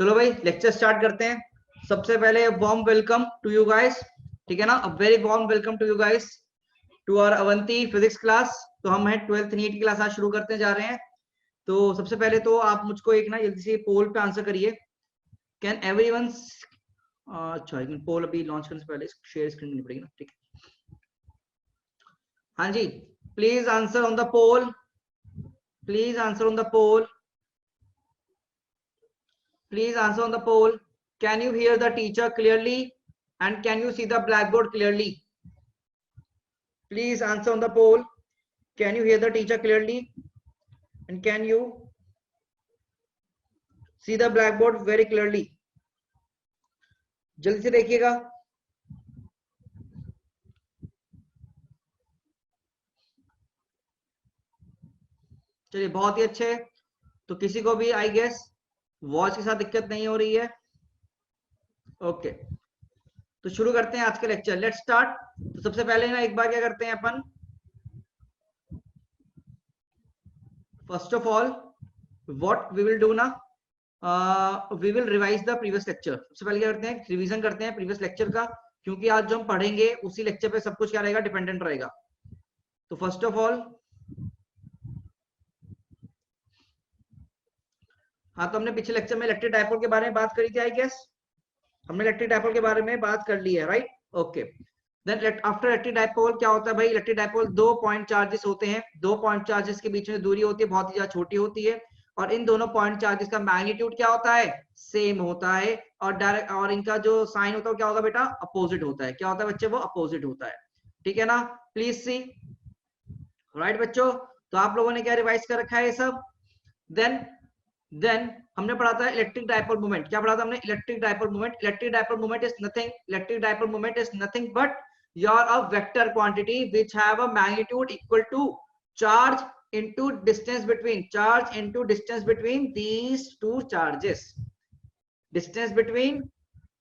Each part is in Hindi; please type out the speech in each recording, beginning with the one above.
चलो भाई लेक्चर स्टार्ट करते हैं। सबसे पहले warm welcome to you guys, ठीक है ना। A very warm welcome to you guys to our Avanti physics class. तो हम है 12th नीट की क्लास आज शुरू करते जा रहे हैं। तो सबसे पहले तो आप मुझको एक ना जल्दी से पोल पे आंसर करिए। कैन एवरीवन, अच्छा लेकिन पोल अभी लॉन्च करने से पहले शेयर स्क्रीन करनी पड़ेगी ना, ठीक है। हाँ जी, please answer on the poll, please answer on the poll, please answer on the poll. Can you hear the teacher clearly and can you see the blackboard clearly? Please answer on the poll. Can you hear the teacher clearly and can you see the blackboard very clearly? जल्दी से देखिएगा। चलिए बहुत ही अच्छे। तो किसी को भी आई गेस वॉच के साथ दिक्कत नहीं हो रही है। ओके, तो शुरू करते हैं आज का लेक्चर। Let's start. तो सबसे पहले ना एक बार क्या करते हैं अपन, first of all what we will do ना, we will revise the previous lecture. सबसे पहले क्या करते हैं, रिवीजन करते हैं प्रीवियस लेक्चर का, क्योंकि आज जो हम पढ़ेंगे उसी लेक्चर पे सब कुछ क्या रहेगा, डिपेंडेंट रहेगा। तो फर्स्ट ऑफ ऑल, हाँ तो हमने पिछले लेक्चर में इलेक्ट्रिक डायपोल के बारे में बात करी थी आई गेस। हमने इलेक्ट्रिक डायपोल के बारे में बात कर ली है, right. Okay, then after electric dipole क्या होता है भाई, इलेक्ट्रिक डायपोल दो पॉइंट चार्जेस होते हैं। दो पॉइंट चार्जेस के बीच में दूरी होती है बहुत ही ज्यादा छोटी होती है, और इन दोनों पॉइंट चार्जेस का मैग्नीट्यूड क्या होता है, सेम होता है। और डायरेक्ट और इनका जो साइन होता है क्या होगा बेटा, अपोजिट होता है। क्या होता है बच्चे, वो अपोजिट होता है, ठीक है ना। प्लीज सी, राइट बच्चों। तो आप लोगों ने क्या रिवाइज कर रखा है ये सब। देन हमने पढ़ा था इलेक्ट्रिक डायपोल मोमेंट। क्या पढ़ा था हमने, electric dipole moment. Electric dipole moment is nothing, electric dipole moment is nothing but your a vector quantity which have a magnitude equal to charge into distance between, charge into distance between these two charges, distance between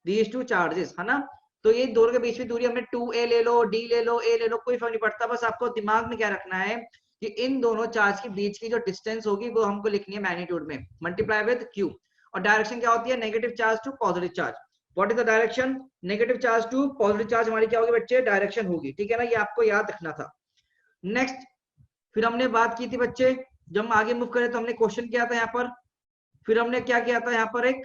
these two charges, है ना। तो ये दोनों के बीच में दूरी हमने 2a ले लो, d ले लो, a ले लो, कोई फर्क नहीं पड़ता। बस आपको दिमाग में क्या रखना है कि इन दोनों चार्ज के बीच की जो डिस्टेंस होगी वो हमको लिखनी है मैग्नीट्यूड में, मल्टीप्लाई विद q। और डायरेक्शन क्या होती है, negative charge to positive charge. What is the direction, negative charge to positive charge हमारी क्या होगी बच्चे, डायरेक्शन होगी, ठीक है ना। ये आपको याद रखना था। नेक्स्ट, फिर हमने बात की थी बच्चे, जब हम आगे मूव करें तो हमने क्वेश्चन किया था यहाँ पर। फिर हमने क्या किया था यहाँ पर एक,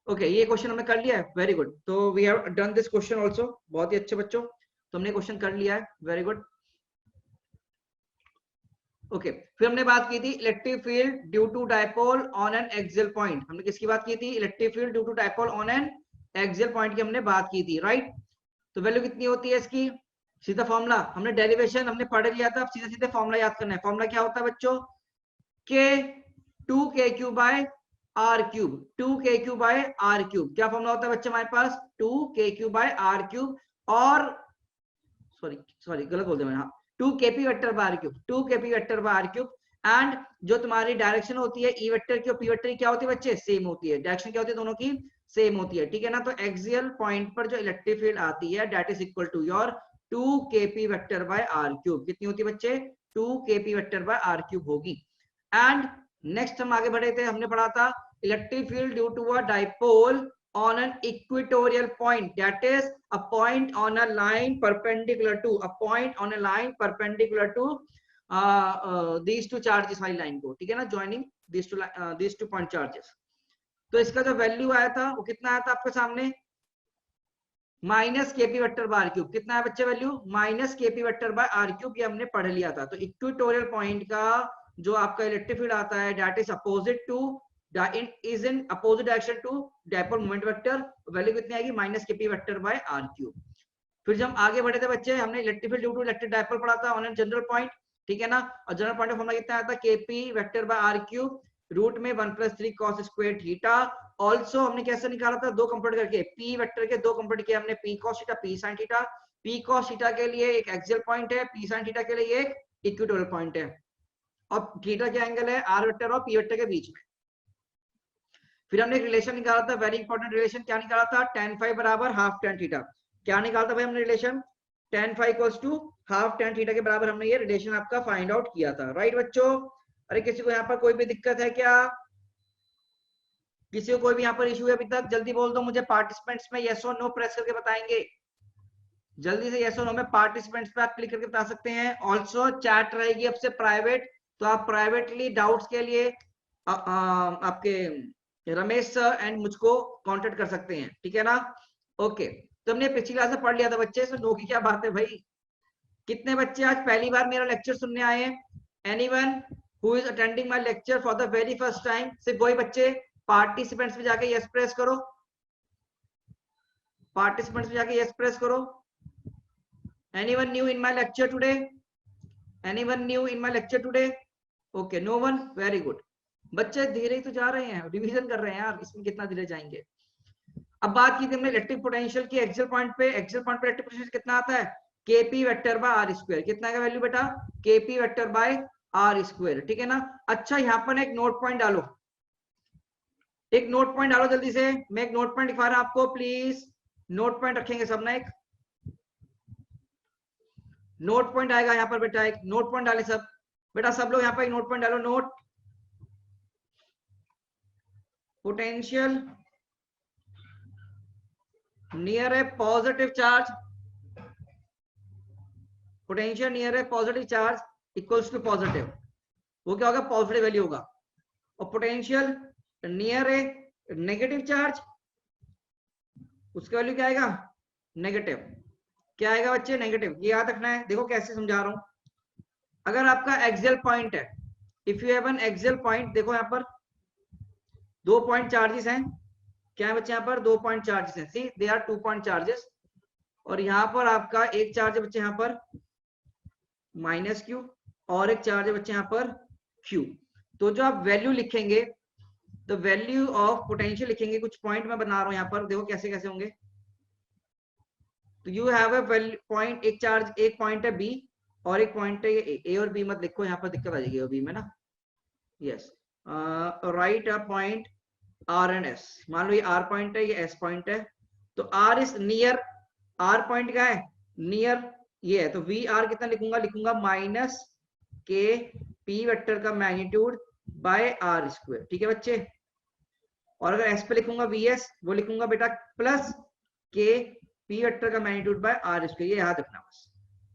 ओके ये क्वेश्चन हमने कर लिया है, वेरी गुड। तो we have done this question also, बहुत ही अच्छे बच्चों। तो हमने क्वेश्चन कर लिया है, वेरी गुड। ओके, फिर हमने बात की थी electric field due to dipole on an axial point. हमने किसकी बात की थी, electric field due to dipole on an axial point की हमने बात की थी, राइट। तो वैल्यू कितनी होती है इसकी, सीधा फॉर्मूला हमने डेरिवेशन हमने पढ़ लिया था। अब सीधे सीधे फॉर्मूला याद करना है। फॉर्मूला क्या होता है बच्चों, के 2kq by R cube, 2kq by R cube. क्या फॉर्मूला होता है बच्चे हमारे पास, 2kq बाय आर क्यूब। और सॉरी सॉरी गलत बोल दिया मैंने, हाँ 2kp vector by R cube, 2kp vector by R cube. And जो तुम्हारी डायरेक्शन होती है ई वेक्टर की और पी वेक्टर की क्या होती है बच्चे, सेम होती है। डायरेक्शन क्या होती है दोनों की, सेम होती है, ठीक है ना। तो एक्सियल पॉइंट पर जो इलेक्ट्रिक फील्ड आती है that is equal to your 2kp vector by R cube. कितनी होती है बच्चे, 2kp vector by R cube होगी। एंड नेक्स्ट हम आगे बढ़े थे, हमने पढ़ा था electric field due to a dipole on an equatorial point, that is a point on a line perpendicular to, a point on a line perpendicular to these two charges वाली line को, ठीक है ना, joining these two point charges। तो इसका जो वैल्यू आया था वो कितना आया था आपके सामने, minus KP vector by R cube. कितना है बच्चे value, minus KP vector by R cube. ये हमने पढ़ लिया था। तो इक्वेटोरियल पॉइंट का जो आपका इलेक्ट्रिक फील्ड आता है that is opposite to, is in opposite direction to dipole moment vector। Value कितनी आएगी, minus KP vector by R cube. फिर जब आगे बढ़े थे बच्चे, हमने electric field due to electric dipole पढ़ा था ऑन एन जनरल पॉइंट, ठीक है ना। और जनरल पॉइंट ऑफ फॉर्मूला कितना आता है, KP vector by R cube root में 1 + 3 cos स्क्वायर थीटा। ऑल्सो हमने कैसे निकाला था, दो कंप्यूट करके, पी वेक्टर के दो कंप्यूट किया हमने, P cos theta P sin theta. P cos theta के लिए एक एक्सियल पॉइंट है, पी sin थीटा के लिए एक इक्वेटोरियल पॉइंट है। और थीटा क्या एंगल है, आर वेक्टर और पी वेक्टर के बीच में। फिर हमने एक रिलेशन निकाला था, वेरी इंपॉर्टेंट रिलेशन। क्या निकाला था, tan phi बराबर हाफ tan थीटा। क्या निकाला था भाई हमने relation, tan phi equals to half tan theta के बराबर हमने ये रिलेशन आपका फाइंड आउट किया था, राइट बच्चों। अरे किसी को यहाँ पर कोई भी दिक्कत है क्या, किसी को कोई भी यहाँ पर इशू है अभी तक? जल्दी बोल दो मुझे, पार्टिसिपेंट्स में यस और नो प्रेस करके बताएंगे। जल्दी से यस और नो में पार्टिसिपेंट्स पे आप क्लिक करके बता सकते हैं। ऑल्सो चैट रहेगी अब से प्राइवेट, तो आप प्राइवेटली डाउट्स के लिए आपके रमेश सर एंड मुझको कांटेक्ट कर सकते हैं, ठीक है ना? ओके, तो हमने पिछली क्लास में पढ़ लिया था बच्चे, इसमें नो की क्या बात है भाई? कितने बच्चे आज पहली बार मेरा लेक्चर सुनने आए हैं? Anyone who is attending my lecture for the very first time? सिर्फ वही बच्चे। पार्टिसिपेंट्स में जाके यस प्रेस करो, पार्टिसिपेंट्स में जाके यस प्रेस करो। Anyone new in my lecture today? Anyone new in my lecture today? Okay, no one, very good. बच्चे धीरे ही तो जा रहे हैं, रिवीजन कर रहे हैं यार, इसमें कितना धीरे जाएंगे? अब बात की थी हमने इलेक्ट्रिक पोटेंशियल की एक्सियल पॉइंट पे। एक्सियल पॉइंट पे इलेक्ट्रिक पोटेंशियल कितना आता है? KP vector by R square. कितना का वैल्यू बेटा? KP vector by R square, ठीक है ना? अच्छा, यहाँ पर एक नोट पॉइंट डालो, एक नोट पॉइंट डालो जल्दी से। मैं एक नोट पॉइंट दिखा रहा हूं आपको, प्लीज नोट पॉइंट रखेंगे सब ना। एक नोट पॉइंट आएगा यहाँ पर बेटा, एक नोट पॉइंट डाले सब बेटा, सब लोग यहाँ पर एक नोट पॉइंट डालो। Note potential near a positive charge, potential near a positive charge equals to positive, वो क्या होगा? पॉजिटिव वैल्यू होगा। और potential near a negative charge, उसका वैल्यू क्या आएगा? नेगेटिव। क्या आएगा बच्चे? नेगेटिव। ये याद रखना है। देखो कैसे समझा रहा हूं। अगर आपका एक्सियल पॉइंट है, if you have an axial point, देखो यहाँ पर 2 पॉइंट चार्जेस हैं। क्या है बच्चे? यहाँ पर 2 पॉइंट चार्जेस हैं। सी दे आर 2 पॉइंट चार्जेस। और यहाँ पर आपका एक चार्ज है बच्चे यहाँ पर माइनस क्यू, और एक चार्ज है बच्चे यहाँ पर क्यू। तो जो आप वैल्यू लिखेंगे, द वैल्यू ऑफ पोटेंशियल लिखेंगे, कुछ पॉइंट मैं बना रहा हूं यहाँ पर, देखो कैसे कैसे होंगे। तो you have a value point, एक चार्ज, एक पॉइंट है बी और एक पॉइंट है ए और बी मत लिखो, यहाँ पर दिक्कत आ जाएगी बी में ना। Yes, right a point R and S. मान लो ये आर पॉइंट है, ये एस पॉइंट है। तो R is near, R point क्या है? नियर ये है। तो वी आर कितना लिखूंगा? लिखूंगा माइनस के पी वेक्टर का मैग्नीट्यूड बाय आर स्क्वायर, ठीक है बच्चे? और अगर एस पे लिखूंगा वी एस, वो लिखूंगा बेटा प्लस के पी वेक्टर का मैग्नीट्यूड बाय आर स्क्वायर। ये याद रखना बस।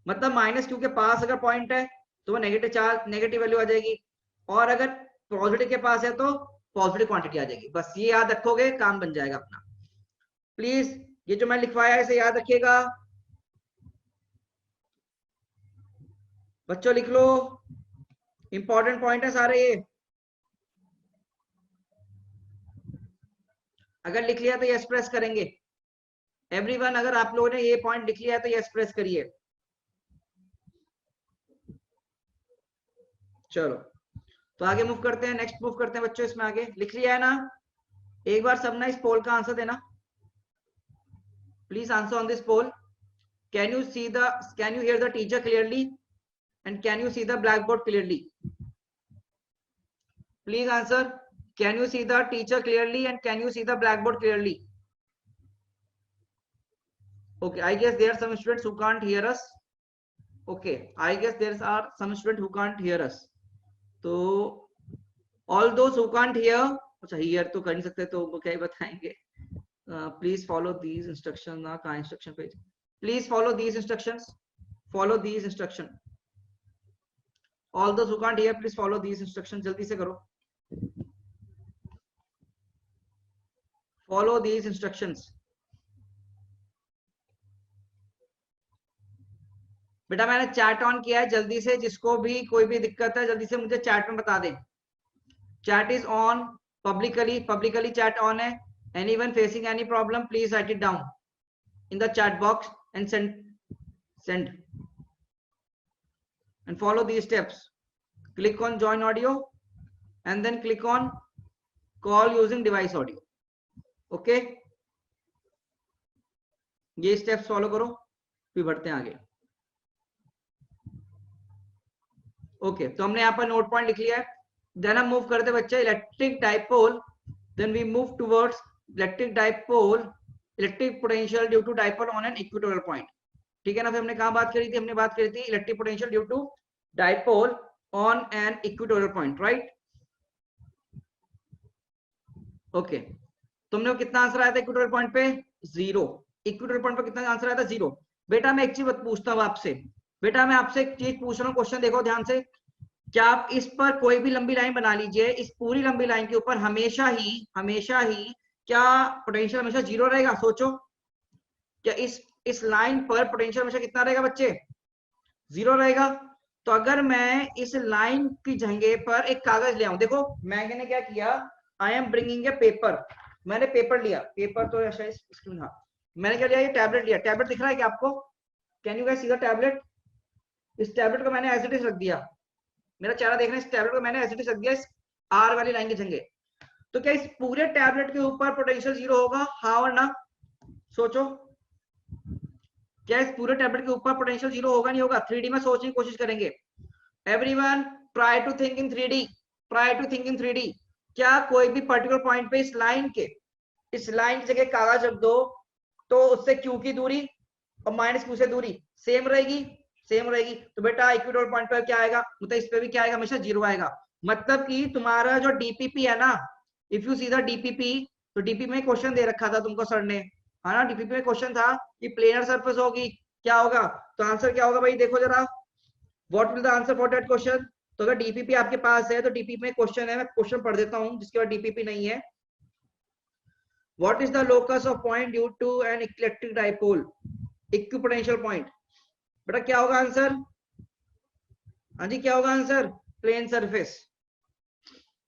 मतलब माइनस क्यू के पास अगर पॉइंट है तो वो नेगेटिव चार्ज, नेगेटिव वैल्यू आ जाएगी, और अगर पॉजिटिव के पास है तो पॉजिटिव क्वांटिटी आ जाएगी। बस ये याद रखोगे, काम बन जाएगा अपना। प्लीज ये जो मैं लिखवाया है इसे याद रखिएगा बच्चों, लिख लो, इंपॉर्टेंट पॉइंट है सारे ये। अगर लिख लिया तो यस प्रेस करेंगे एवरीवन। अगर आप लोगों ने ये पॉइंट लिख लिया है तो यस प्रेस करिए। चलो, तो आगे मूव करते हैं, नेक्स्ट मूव करते हैं बच्चों। इसमें आगे लिख लिया है ना? एक बार सब ना इस पोल का आंसर देना, please answer on this poll. Can you see the, can you hear the teacher clearly and can you see the blackboard clearly? Please answer, can you see the teacher clearly and can you see the blackboard clearly? Okay, I guess there are some students who can't hear us. Okay, I guess there are some students who can't hear us. तो all those who can't hear, अच्छा hear तो कर नहीं सकते तो वो क्या ही बताएंगे? Please follow these instructions. ना कहाँ instruction page? Please follow these instructions. Follow these instructions. All those who can't hear, please follow these instructions. जल्दी से करो. Follow these instructions. बेटा मैंने चैट ऑन किया है, जल्दी से जिसको भी कोई भी दिक्कत है जल्दी से मुझे चैट में बता दें। Chat is on publicly chat on है। Anyone facing any problem please write it down in the chat box and send and follow these steps. Click on join audio and then click on call using device audio. Okay, ये स्टेप्स फॉलो करो, फिर बढ़ते हैं आगे। ओके, तो हमने यहाँ पर नोट पॉइंट लिख लिया है। देन हम मूव करते बच्चे electric dipole, then we move towards electric dipole, electric potential due to dipole on an equatorial point, ठीक है ना? फिर हमने कहाँ बात करी थी? हमने बात करी थी electric potential due to dipole on an equatorial point, right? Okay, तुमने कितना आंसर आया था इक्वेटोरियल पॉइंट पे? 0। इक्वेटोरियल पॉइंट पे कितना आंसर आया था? 0। बेटा मैं एक चीज पूछता हूँ आपसे, बेटा मैं आपसे एक चीज पूछ रहा हूँ, क्वेश्चन देखो ध्यान से। क्या आप इस पर कोई भी लंबी लाइन बना लीजिए, इस पूरी लंबी लाइन के ऊपर हमेशा ही क्या पोटेंशियल हमेशा 0 रहेगा? सोचो, क्या इस लाइन पर पोटेंशियल हमेशा कितना रहेगा बच्चे? 0 रहेगा। तो अगर मैं इस लाइन की जगह पर एक कागज ले आऊं, देखो मैंने क्या किया, I am bringing a paper, मैंने पेपर लिया, पेपर तो ऐसा स्क्रीन, हाँ मैंने क्या लिया, ये टैबलेट लिया। टैबलेट दिख रहा है क्या आपको? Can you guys see the tablet? इस टैबलेट को मैंने एज इट इज रख दिया, मेरा चेहरा देख रहे हैं, इस टैबलेट को मैंने एज इट इज रख दिया इस आर वाली लाइन की जगह। तो क्या इस पूरे टैबलेट के ऊपर पोटेंशियल 0 होगा? हाँ और ना? सोचो, क्या इस पूरे टैबलेट के ऊपर पोटेंशियल 0 होगा नहीं होगा? 3D में सोचने की कोशिश करेंगे। Everyone try to think in 3D, try to think in 3D। क्या कोई भी पर्टिकुलर पॉइंट पे इस लाइन की जगह कागज रख दो, तो उससे क्यू की दूरी और माइनस क्यू से दूरी सेम रहेगी? सेम रहेगी। तो बेटा इक्वेटोरियल पॉइंट पर क्या आएगा, मतलब इस पे भी क्या आएगा? हमेशा 0 आएगा। मतलब कि तुम्हारा जो डीपीपी है ना, if you see the DPP, तो डीपीपी में क्वेश्चन दे रखा था तुमको सर ने, है ना? डीपीपी में क्वेश्चन था कि प्लेनर सरफेस होगी, क्या होगा? तो आंसर क्या होगा भाई? देखो जरा, what will the answer for that question? तो अगर डीपीपी आपके पास है तो डीपीपी में क्वेश्चन है, मैं क्वेश्चन पढ़ देता हूं जिसके बाद डीपीपी नहीं है। What is the locus of point due to an electric dipole? Equipotential point. बेटा क्या होगा आंसर? हाँ जी क्या होगा आंसर? Plane surface.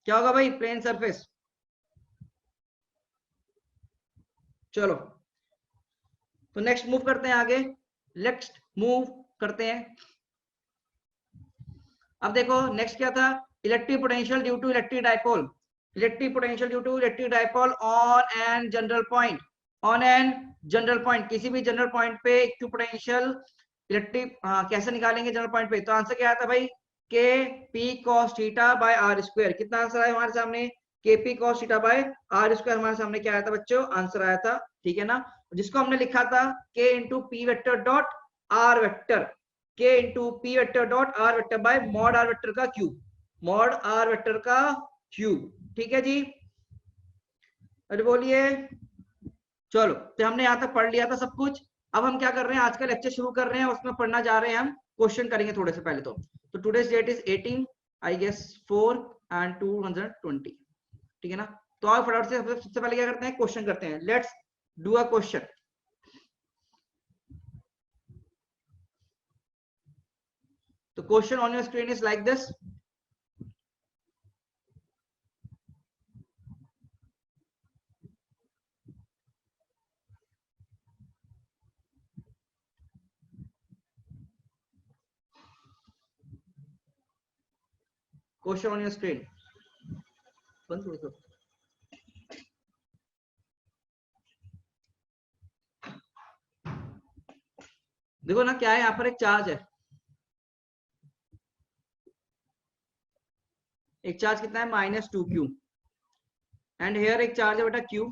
क्या होगा भाई? Plane surface. चलो, तो नेक्स्ट मूव करते हैं आगे, नेक्स्ट मूव करते हैं। अब देखो नेक्स्ट क्या था, electric potential due to electric dipole. Electric potential due to electric dipole on an general point, on an general point, किसी भी जनरल पॉइंट पे इलेक्ट्रिक पोटेंशियल इलेक्ट्रिक कैसे निकालेंगे जनरल पॉइंट पे? तो आंसर क्या आता भाई? K P cos theta by R square. कितना आंसर आया हमारे सामने? K P cos theta by R square हमारे सामने क्या आया था बच्चों? आंसर आया था, ठीक है ना? जिसको हमने लिखा था k into P vector dot R vector, k into P vector dot R vector by mod R vector का क्यूब, मॉड आर वेक्टर का क्यूब। ठीक है जी, अरे बोलिए। चलो, तो हमने यहाँ तक पढ़ लिया था सब कुछ। अब हम क्या कर रहे हैं, आज का लेक्चर शुरू कर रहे हैं, उसमें पढ़ना जा रहे हैं हम, क्वेश्चन करेंगे थोड़े से पहले। तो today's date is 18 I guess 4 and 220, ठीक है ना? तो आप फटाफट से सबसे पहले क्या करते हैं, क्वेश्चन करते हैं। Let's do a question. तो question on your screen is like this. Question on your screen, बंद करो तो। देखो ना क्या है, यहाँ पर एक चार्ज है, एक चार्ज कितना है -2q, एंड हेयर एक चार्ज है बेटा q,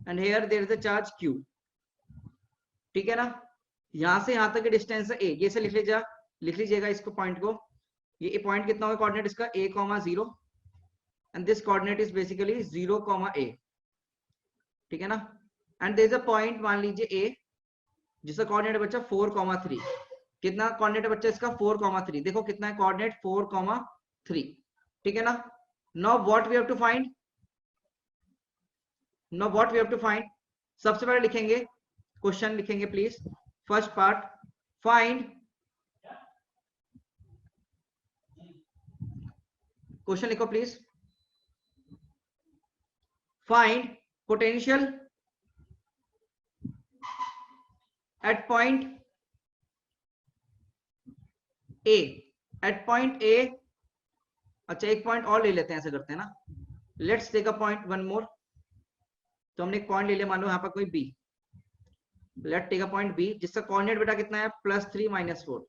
and here there is a charge q, ठीक है ना? यहां से यहां तक की डिस्टेंस है a, ये से लिख लीजिएगा, लिख लीजिएगा इसको पॉइंट को। ये पॉइंट कितना होगा कोऑर्डिनेट इसका? a,0, and this coordinate is basically 0,a, ठीक है ना? And there is a point, मान लीजिए a, जिसका कोऑर्डिनेट है बच्चा 4,3। कितना कोऑर्डिनेट है बच्चा इसका? 4,3। देखो कितना है कोऑर्डिनेट? 4,3, ठीक है ना? Now what we have to find, now what we have to find, सबसे पहले लिखेंगे क्वेश्चन, लिखेंगे please first part, find, question लिखो please, find potential at point A, at point A. अच्छा एक पॉइंट और ले लेते हैं, ऐसे करते हैं ना, let's take a point one more. तो हमने एक पॉइंट ले लिया, मान लो यहाँ पर कोई B, let take a point B जिसका कोऑर्डिनेट बेटा कितना है? +3 -4।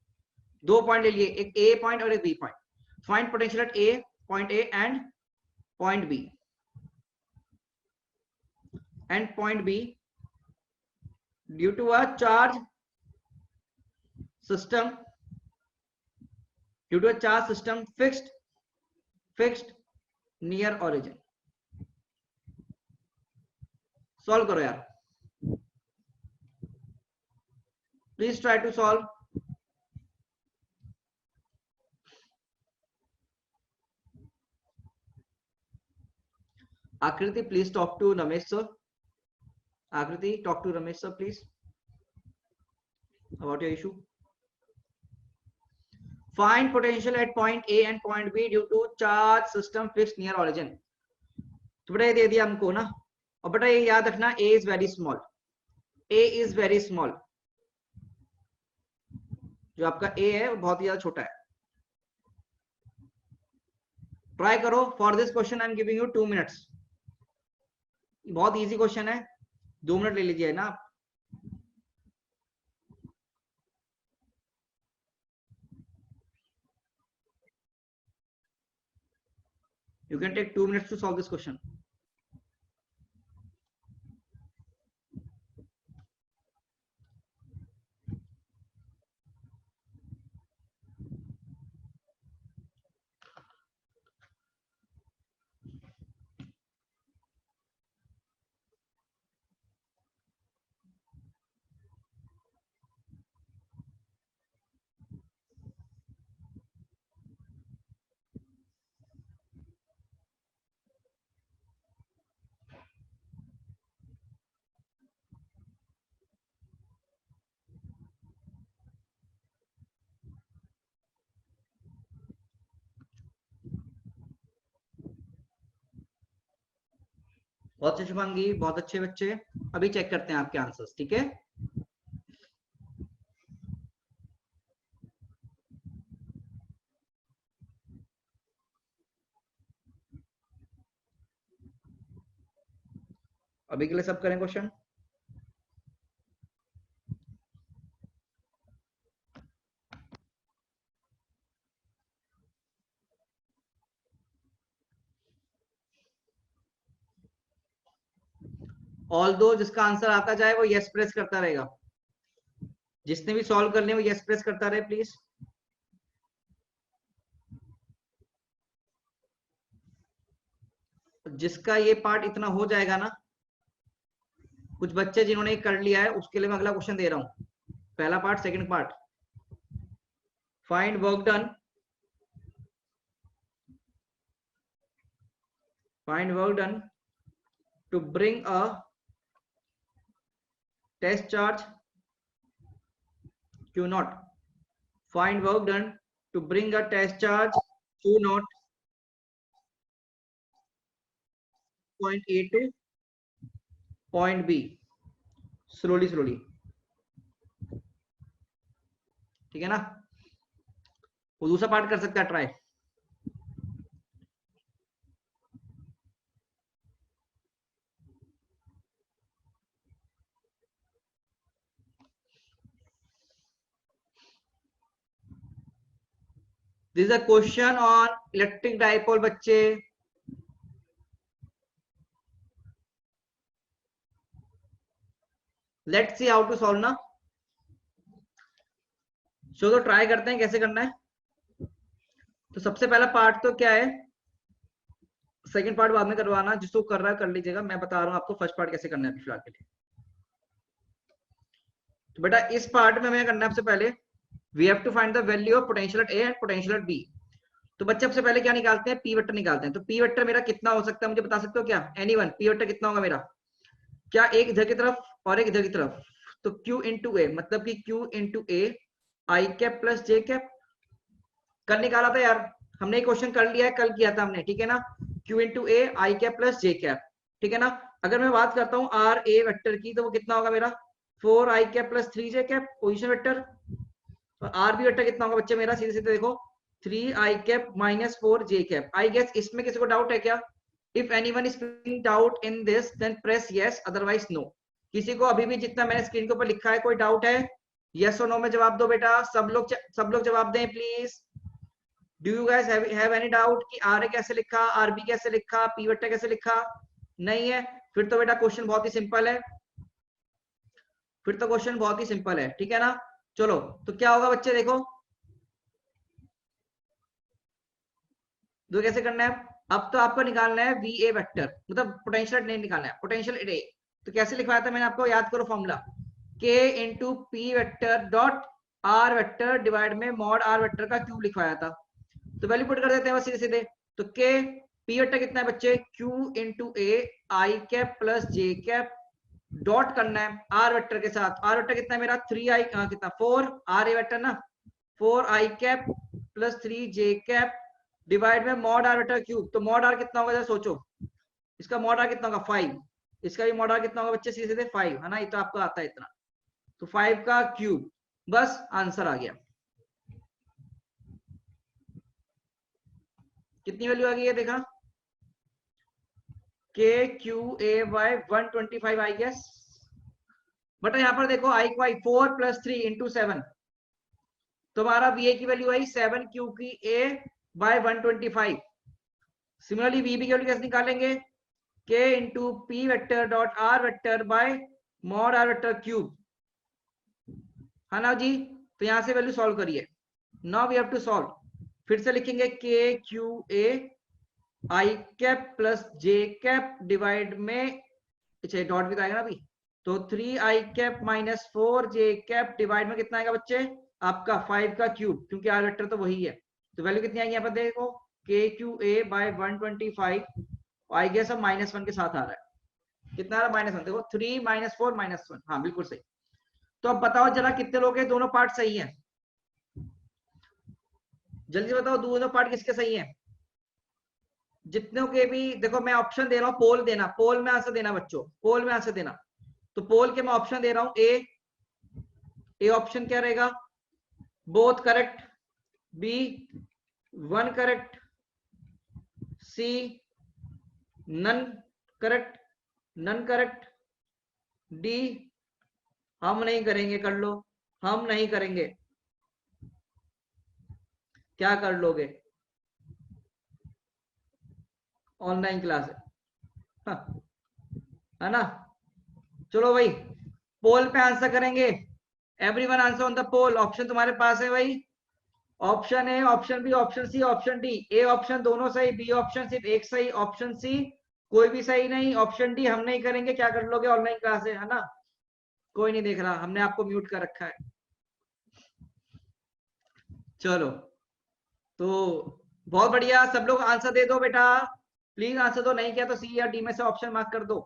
दो पॉइंट ले लिए, एक ए पॉइंट और एक B point. Find potential at A, point A and point B, and point B due to a charge system, due to a charge system fixed near origin, solve करो यार, please try to solve. Aakriti please talk to Ramesh sir. Aakriti talk to Ramesh sir please about your issue. Find potential at point A and point B due to charge system fixed near origin। तो बेटा ये दे दिया हमको ना, और बेटा ये याद रखना A is very small, A is very small, जो आपका A है वो बहुत ही ज्यादा छोटा है। ट्राई करो। For this question I am giving you 2 minutes. बहुत इजी क्वेश्चन है, 2 मिनट ले लीजिए ना आप। You can take 2 minutes to solve this question। बहुत अच्छे शुभांगी, बहुत अच्छे बच्चे। अभी चेक करते हैं आपके आंसर्स, ठीक है। अभी के लिए सब करें क्वेश्चन। ऑल दो जिसका आंसर आता जाए वो यस प्रेस करता रहेगा। जिसने भी सॉल्व कर लिया वो यस प्रेस करता रहे प्लीज। जिसका ये पार्ट इतना हो जाएगा ना, कुछ बच्चे जिन्होंने कर लिया है उसके लिए मैं अगला क्वेश्चन दे रहा हूं। पहला part, second part. Find work done, find work done to bring a test charge Q naught। Find work done to bring a test charge Q naught point A to point B slowly slowly। ठीक है ना। वो दूसरा पार्ट कर सकता है try. This is a question on electric dipole बच्चे। Let's see how to solve ना। तो ट्राई करते हैं कैसे करना है। तो सबसे पहला पार्ट तो क्या है, सेकंड पार्ट बाद में करवाना, जिसको कर रहा है कर लीजिएगा। मैं बता रहा हूं आपको फर्स्ट पार्ट कैसे करना है फिलहाल के लिए। तो बेटा इस पार्ट में हमें करना है सबसे पहले we have to find the value of potential at A and potential at B। तो बच्चे सबसे पहले क्या निकालते हैं, पी वेक्टर निकालते हैं। तो पी वेक्टर मेरा कितना हो सकता है मुझे बता सकते हो क्या? एनीवन, पी वेक्टर कितना होगा मेरा? क्या एक इधर की तरफ और एक इधर की तरफ? तो Q इंटू ए, मतलब कि Q into A I cap plus J cap. कल निकाला था यार हमने, क्वेश्चन कर लिया है, कल किया था हमने, ठीक है ना। Q into A I cap plus J cap, ठीक है ना। अगर मैं बात करता हूँ आर ए वेक्टर की, तो वो कितना होगा मेरा? 4 I cap plus 3 J cap position vector. और आर बी वेक्टर कितना होगा बच्चे मेरा? सीधे सीधे देखो 3 I cap minus 4 J cap. I guess इसमें किसी को डाउट है क्या? If anyone is feeling doubt in this then press yes, otherwise no. किसी को अभी भी जितना मैंने स्क्रीन के ऊपर लिखा है कोई डाउट है? यस और नो में जवाब दो बेटा। सब लोग जवाब दें please. Do you guys have any doubt कि आर ए कैसे लिखा, आर बी कैसे लिखा, पी वेक्टर कैसे लिखा? नहीं है? फिर तो बेटा क्वेश्चन बहुत ही सिंपल है, फिर तो क्वेश्चन बहुत ही सिंपल है, ठीक है ना। चलो तो क्या होगा बच्चे देखो, दो कैसे करना है। अब तो आपको निकालना है वी ए वेक्टर, मतलब पोटेंशियल नहीं निकालना है, पोटेंशियल ए। तो कैसे लिखवाया था मैंने आपको, याद करो formula, k into P vector dot R vector divide में मॉड आर वेक्टर का क्यूब लिखवाया था। तो वैल्यू पुट कर देते हैं बस सीधे सीधे। तो k पी वेक्टर कितना है बच्चे, q into A I cap plus J cap, dot करना है आर वेक्टर के साथ। आर वेक्टर कितना है मेरा, 3i कितना 4 आर ए वेक्टर ना, 4i cap plus 3j cap divide में मॉड आर वेक्टर क्यूब। तो मॉड आर कितना होगा सोचो, इसका मॉड आर कितना होगा 5, इसका भी मॉड आर कितना होगा बच्चे, सीधे 5 है ना, ये तो आपको आता है इतना। तो 5 का क्यूब, बस आंसर आ गया। कितनी वैल्यू आ गई है देखा, K Q A by 125 I guess. But यहाँ पर देखो आई को आई 4 प्लस 3 इंटू 7, तो हमारा बी ए की वैल्यू आई 7 क्यू की A by 125। Similarly V B की वैल्यू कैसे निकालेंगे, K into P vector dot R vector by mod R vector cube, है ना जी। तो यहां से वैल्यू सॉल्व करिए। Now we have to solve, फिर से लिखेंगे K Q A I cap plus J cap divide में, अच्छा डॉट भी तो आएगा ना अभी, तो 3i cap minus 4j cap divide में कितना आएगा बच्चे, आपका 5 का क्यूब, क्योंकि आर वेक्टर तो वही है। तो वैल्यू कितनी आएगी यहाँ पर देखो, K Q A by 125, I guess अब -1 के साथ आ रहा है, कितना आ रहा है -1, देखो 3 - 4 -1, हाँ बिल्कुल सही। तो अब बताओ जरा कितने लोग हैं दोनों पार्ट सही है, जल्दी बताओ दोनों पार्ट किसके सही है। जितनों के भी देखो मैं ऑप्शन दे रहा हूँ, पोल देना, पोल में आंसर देना बच्चों, पोल में आंसर देना। तो पोल के मैं ऑप्शन दे रहा हूं, ए ऑप्शन क्या रहेगा, both correct, B 1 correct, C none correct, none correct, D हम नहीं करेंगे, कर लो, हम नहीं करेंगे, क्या कर लोगे, ऑनलाइन क्लास है, है ना। चलो भाई पोल पे आंसर करेंगे, everyone answer on the poll, option तुम्हारे पास है भाई, option A, option B, option C, option D. A option दोनों सही, बी ऑप्शन सिर्फ एक सही, ऑप्शन सी कोई भी सही नहीं, ऑप्शन डी हम नहीं करेंगे, क्या कर लोगे, ऑनलाइन क्लास है ना, कोई नहीं देख रहा, हमने आपको म्यूट कर रखा है। चलो तो बहुत बढ़िया, सब लोग आंसर दे दो बेटा, प्लीज आंसर दो, नहीं किया तो सी या डी में से ऑप्शन मार्क कर दो।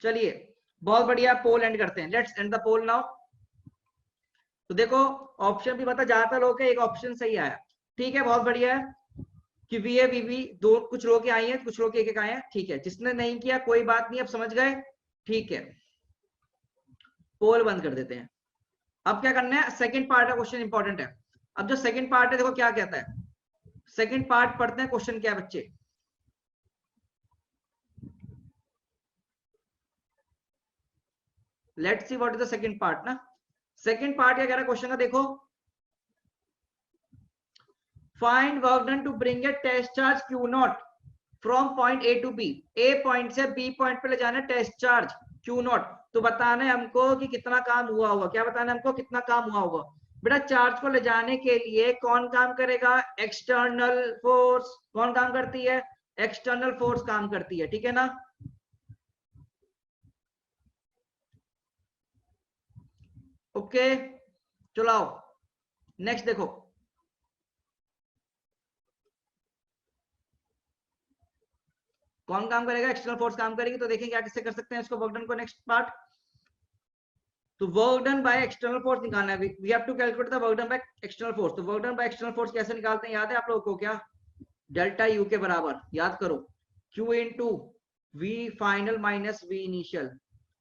चलिए बहुत बढ़िया, पोल एंड करते हैं, let's end the poll now. तो देखो ऑप्शन भी बता, ज्यादातर लोग के एक ऑप्शन सही आया, ठीक है बहुत बढ़िया है कि वी ए वी दो, कुछ लोग आए हैं, कुछ लोग एक एक आए हैं, ठीक है, जिसने नहीं किया कोई बात नहीं, अब समझ गए, ठीक है। पोल बंद कर देते हैं। अब क्या करना है, सेकंड पार्ट का क्वेश्चन इंपॉर्टेंट है। अब जो सेकंड पार्ट है देखो क्या कहता है, सेकंड पार्ट पढ़ते हैं, क्वेश्चन क्या है बच्चे, let's see what is the second part ना। सेकंड पार्ट क्या कह रहा है क्वेश्चन का, देखो find work done to bring a test charge Q naught from point A to B, A point से बी पॉइंट पे ले जाना है टेस्ट चार्ज क्यू नॉट। तो बताना है हमको कि कितना काम हुआ होगा, क्या बताना है हमको, कितना काम हुआ होगा। बेटा चार्ज को ले जाने के लिए कौन काम करेगा, एक्सटर्नल फोर्स, कौन काम करती है, एक्सटर्नल फोर्स काम करती है, ठीक है ना। ओके चलो नेक्स्ट देखो, कौन काम करेगा, एक्सटर्नल फोर्स काम करेगी। तो देखें क्या किससे कर सकते हैं इसको, वर्क डन को, नेक्स्ट पार्ट। तो work done by external force निकालना है, we have to calculate the work done by external force. तो work done by external force कैसे निकालते हैं, याद है आप लोगों को क्या, डेल्टा यू के बराबर, याद करो, Q into V final minus V initial,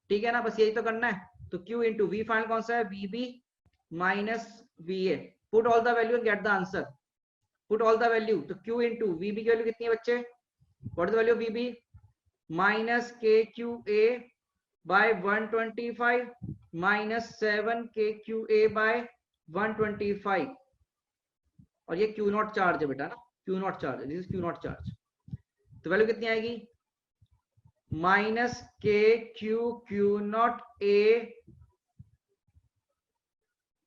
ठीक है ना, बस यही तो करना है। तो क्यू इंटू वी फाइनल कौन सा है, V B minus V A, put all the value and get the answer, put all the value. तो क्यू इंटू वी बी की वैल्यू कितनी है बच्चे, what is the value of V B, minus के Q A by 125 minus 7 K Q A by 125, और ये क्यू नॉट चार्ज है बेटा ना, Q naught charge, this is Q naught charge. तो वैल्यू कितनी आएगी, माइनस के Q Q naught a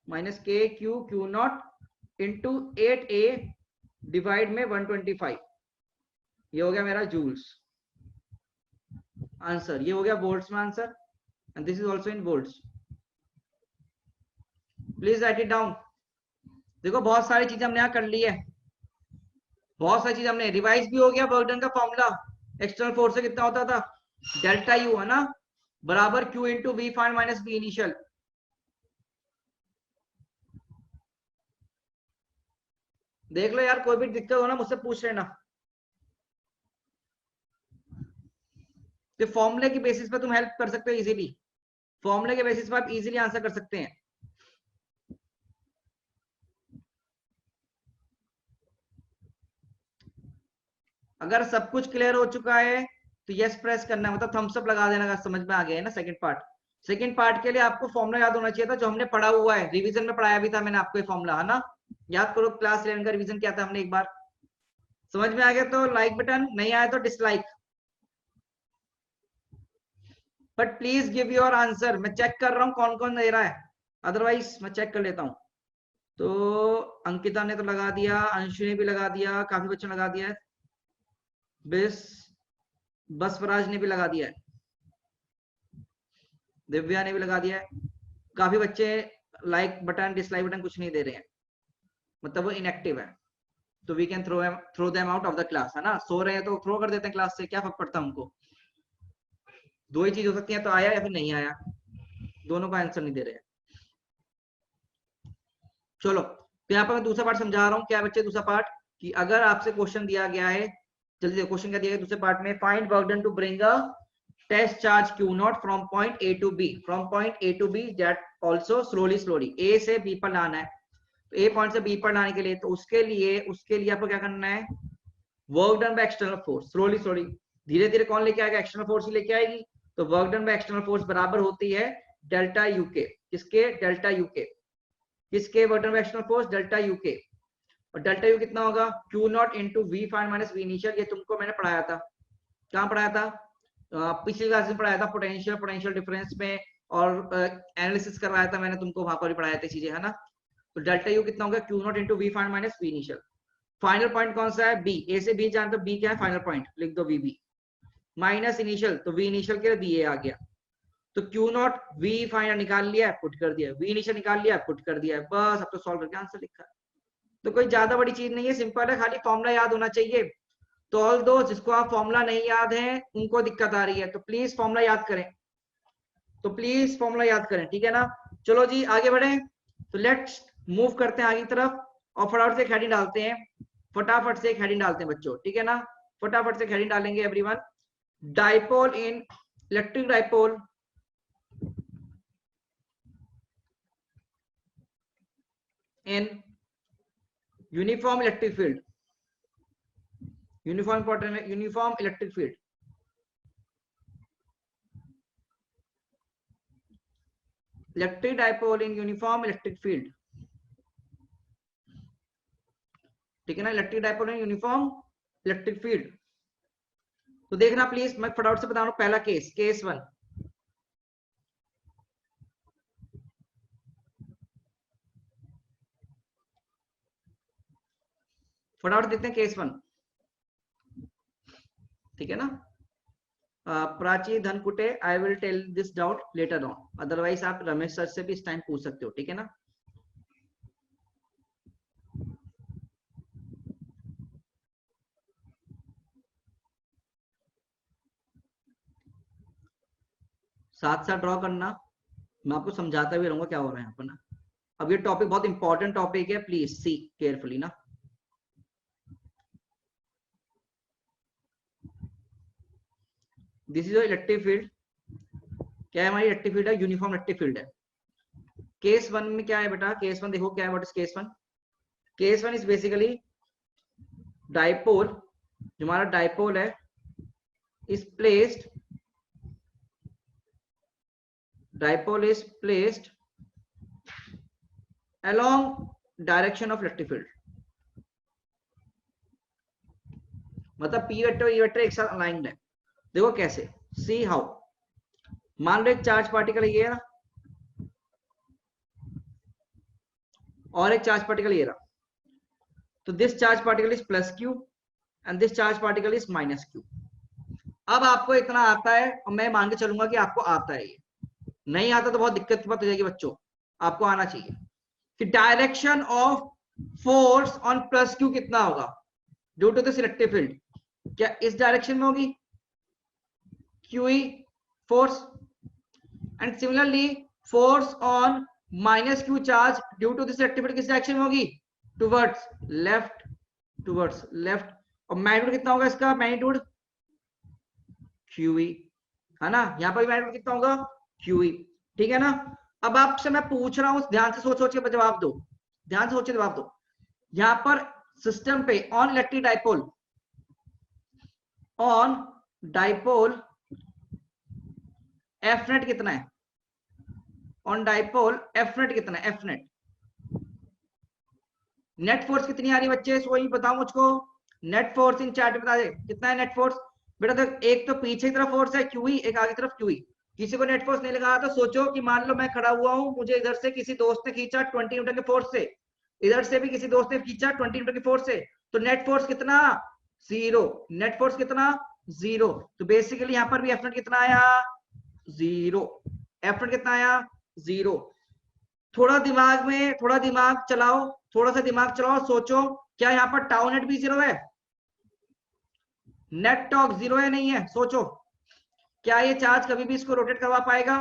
minus के Q Q naught into 8a divide में 125, ये हो गया मेरा जूल्स। आंसर। ये हो गया वोल्ट्स में answer and this is also in volts. Please write it down. देखो बहुत सारी चीजें हमने यहाँ कर ली है, बहुत सारी चीज हमने रिवाइज भी हो गया। वर्क डन का फॉर्मूला एक्सटर्नल फोर्स से कितना होता था, डेल्टा यू है ना, बराबर Q into V final minus V initial. देख लो यार, कोई भी दिक्कत हो ना मुझसे पूछ लेना। तो फॉर्मूले की बेसिस पे तुम हेल्प कर सकते हो इजीली, फॉर्मूले के बेसिस पे आप इजीली आंसर कर सकते हैं। अगर सब कुछ क्लियर हो चुका है तो यस प्रेस करना है, मतलब थम्स अप लगा देना अगर समझ में आ गया है ना। सेकंड पार्ट, सेकंड पार्ट के लिए आपको फॉर्मूला याद होना चाहिए था जो हमने पढ़ा हुआ है, रिवीजन में पढ़ाया भी था मैंने आपको ये फॉर्मूला, है ना। याद करो क्लास 11 का रिवीजन क्या था हमने एक बार। समझ में आ गया तो लाइक बटन, नहीं आया तो dislike. But please give your answer, मैं चेक कर रहा हूँ कौन कौन दे रहा है, अदरवाइज मैं चेक कर लेता हूँ। तो अंकिता ने तो लगा दिया, अंशु ने भी लगा दिया, काफी बच्चों ने लगा दिया है, बस बसवराज ने भी लगा दिया है, दिव्या ने भी लगा दिया है। काफी बच्चे लाइक बटन डिसलाइक बटन कुछ नहीं दे रहे हैं, मतलब वो इनएक्टिव है। तो we can throw them out of the class, है ना। सो रहे हैं तो थ्रो कर देते हैं क्लास से, क्या फर्क पड़ता है हमको। दो ही चीज हो सकती है, तो आया या फिर नहीं आया, दोनों का आंसर नहीं दे रहे हैं। चलो तो यहाँ पर मैं दूसरा पार्ट समझा रहा हूँ। क्या बच्चे दूसरा पार्ट, कि अगर आपसे क्वेश्चन दिया गया है, जल्दी क्वेश्चन क्या दिया गया दूसरे पार्ट में, find work done to bring a test charge Q naught from point A to B, from point A to B that also slowly slowly, A से बी पर लाना है। तो ए पॉइंट से बी पर लाने के लिए, तो उसके लिए आपको क्या करना है, work done by external force, slowly slowly धीरे धीरे कौन लेके आएगा, एक्सटर्नल फोर्स ही लेके आएगी। तो work done by external force बराबर होती है डेल्टा यू के, किसके, डेल्टा यू के, किसके, work done by external force delta U के। और डेल्टा यू कितना होगा, Q naught into V final minus V initial. ये तुमको मैंने पढ़ाया था, कहाँ पढ़ाया था, पिछली क्लास में पढ़ाया था, पोटेंशियल पोटेंशियल डिफरेंस में, और एनालिसिस करवाया था मैंने तुमको, वहां पर भी पढ़ाया था चीजें, है ना। तो डेल्टा यू कितना होगा, Q naught into V final minus V initial. Final point कौन सा है, बी, ए से बी जानते हो, बी क्या है, फाइनल पॉइंट लिख दो वी बी, माइनस इनिशियल, तो वी इनिशियल के लिए बी ए आ गया। तो क्यू नॉट वी फाइनल निकाल लिया, पुट कर दिया, वी इनिशियल निकाल लिया, पुट कर दिया, बस अब तो सॉल्व करके आंसर लिखा है। तो कोई ज्यादा बड़ी चीज नहीं है, सिंपल है, खाली फॉर्मूला याद होना चाहिए। तो ऑल दो जिसको आप फॉर्मूला नहीं याद है उनको दिक्कत आ रही है, तो प्लीज फॉर्मूला याद करें, तो प्लीज फॉर्मूला याद करें, ठीक है ना। चलो जी आगे बढ़े, तो लेट्स मूव करते हैं आगे की तरफ, और फटाफट से एक हेडिंग डालते हैं, फटाफट से एक हेडिंग डालते हैं बच्चों, ठीक है ना। फटाफट से एक हेडिंग डालेंगे everyone, dipole in electric dipole in uniform electric field, uniform important है, uniform electric field, electric dipole in uniform electric field, ठीक है ना, electric dipole in uniform electric field. तो देखना प्लीज, मैं फटाफट से बता रहा हूं, पहला केस, केस वन, फटाफट देखते हैं केस वन, ठीक है ना। Prachi Dhankute, I will tell this doubt later on, otherwise आप रमेश सर से भी इस टाइम पूछ सकते हो, ठीक है ना। साथ साथ ड्रॉ करना, मैं आपको समझाता भी रहूंगा क्या हो रहा है यहाँ पर ना। अब ये टॉपिक बहुत इंपॉर्टेंट टॉपिक है, प्लीज सी केयरफुली ना। दिस इज इलेक्ट्रिक फील्ड, क्या है हमारी इलेक्ट्रिक फील्ड है, यूनिफॉर्म इलेक्ट्रिक फील्ड है। केस वन में क्या है बेटा, केस वन देखो क्या है, what is case one, case one is basically dipole, जो हमारा डाइपोल है is placed, dipole is placed along direction of electric field, मतलब पी वेक्टर ई वेक्टर एक साथ अलाइंड है। देखो कैसे, सी हाउ, मान लो एक चार्ज पार्टिकल ये ना, और एक चार्ज पार्टिकल ये रहा, तो this charge particle is plus Q and this charge particle is minus Q. अब आपको इतना आता है और मैं मान के चलूंगा कि आपको आता है, ये नहीं आता तो बहुत दिक्कत की बात हो जाएगी बच्चों, आपको आना चाहिए कि direction of force on plus Q कितना होगा due to the selective field, क्या इस डायरेक्शन में होगी QE force, and similarly force on minus Q charge due to this selective field किस डायरेक्शन में होगी, टुवर्ड्स लेफ्ट, टुवर्ड्स लेफ्ट। और मैग्नीट्यूड कितना होगा इसका, मैग्नीट्यूड QE, है ना, यहाँ पर मैग्नीट्यूड कितना होगा QE, ठीक है ना। अब आपसे मैं पूछ रहा हूं, ध्यान से सोच सोच के जवाब दो, ध्यान से सोच के जवाब दो। यहाँ पर सिस्टम पे on electric dipole, on dipole F net कितना है, ऑन डाइपोल एफ नेट कितना है, एफ नेट, नेट फोर्स कितनी आ रही है बच्चे, वही बताओ मुझको, नेट फोर्स इन चैट बता दे कितना है नेट फोर्स। बेटा देख, एक तो पीछे की तरफ फोर्स है QE, एक आगे की तरफ QE। किसी को नेट फोर्स नहीं लगा तो सोचो कि मान लो मैं खड़ा हुआ हूं, मुझे इधर से किसी दोस्त ने खींचा 20 न्यूटन के फोर्स से, इधर से भी किसी दोस्त ने खींचा 20 न्यूटन के फोर्स से, तो नेट फोर्स कितना, 0, नेट फोर्स कितना 0। तो बेसिकली यहाँ पर भी एफ नेट कितना आया, 0, एफ नेट कितना आया 0। थोड़ा दिमाग चलाओ, थोड़ा सा दिमाग चलाओ, सोचो क्या यहाँ पर टाउ नेट भी 0 है, नेट टॉक 0 है नहीं है, सोचो क्या ये चार्ज कभी भी इसको रोटेट करवा पाएगा,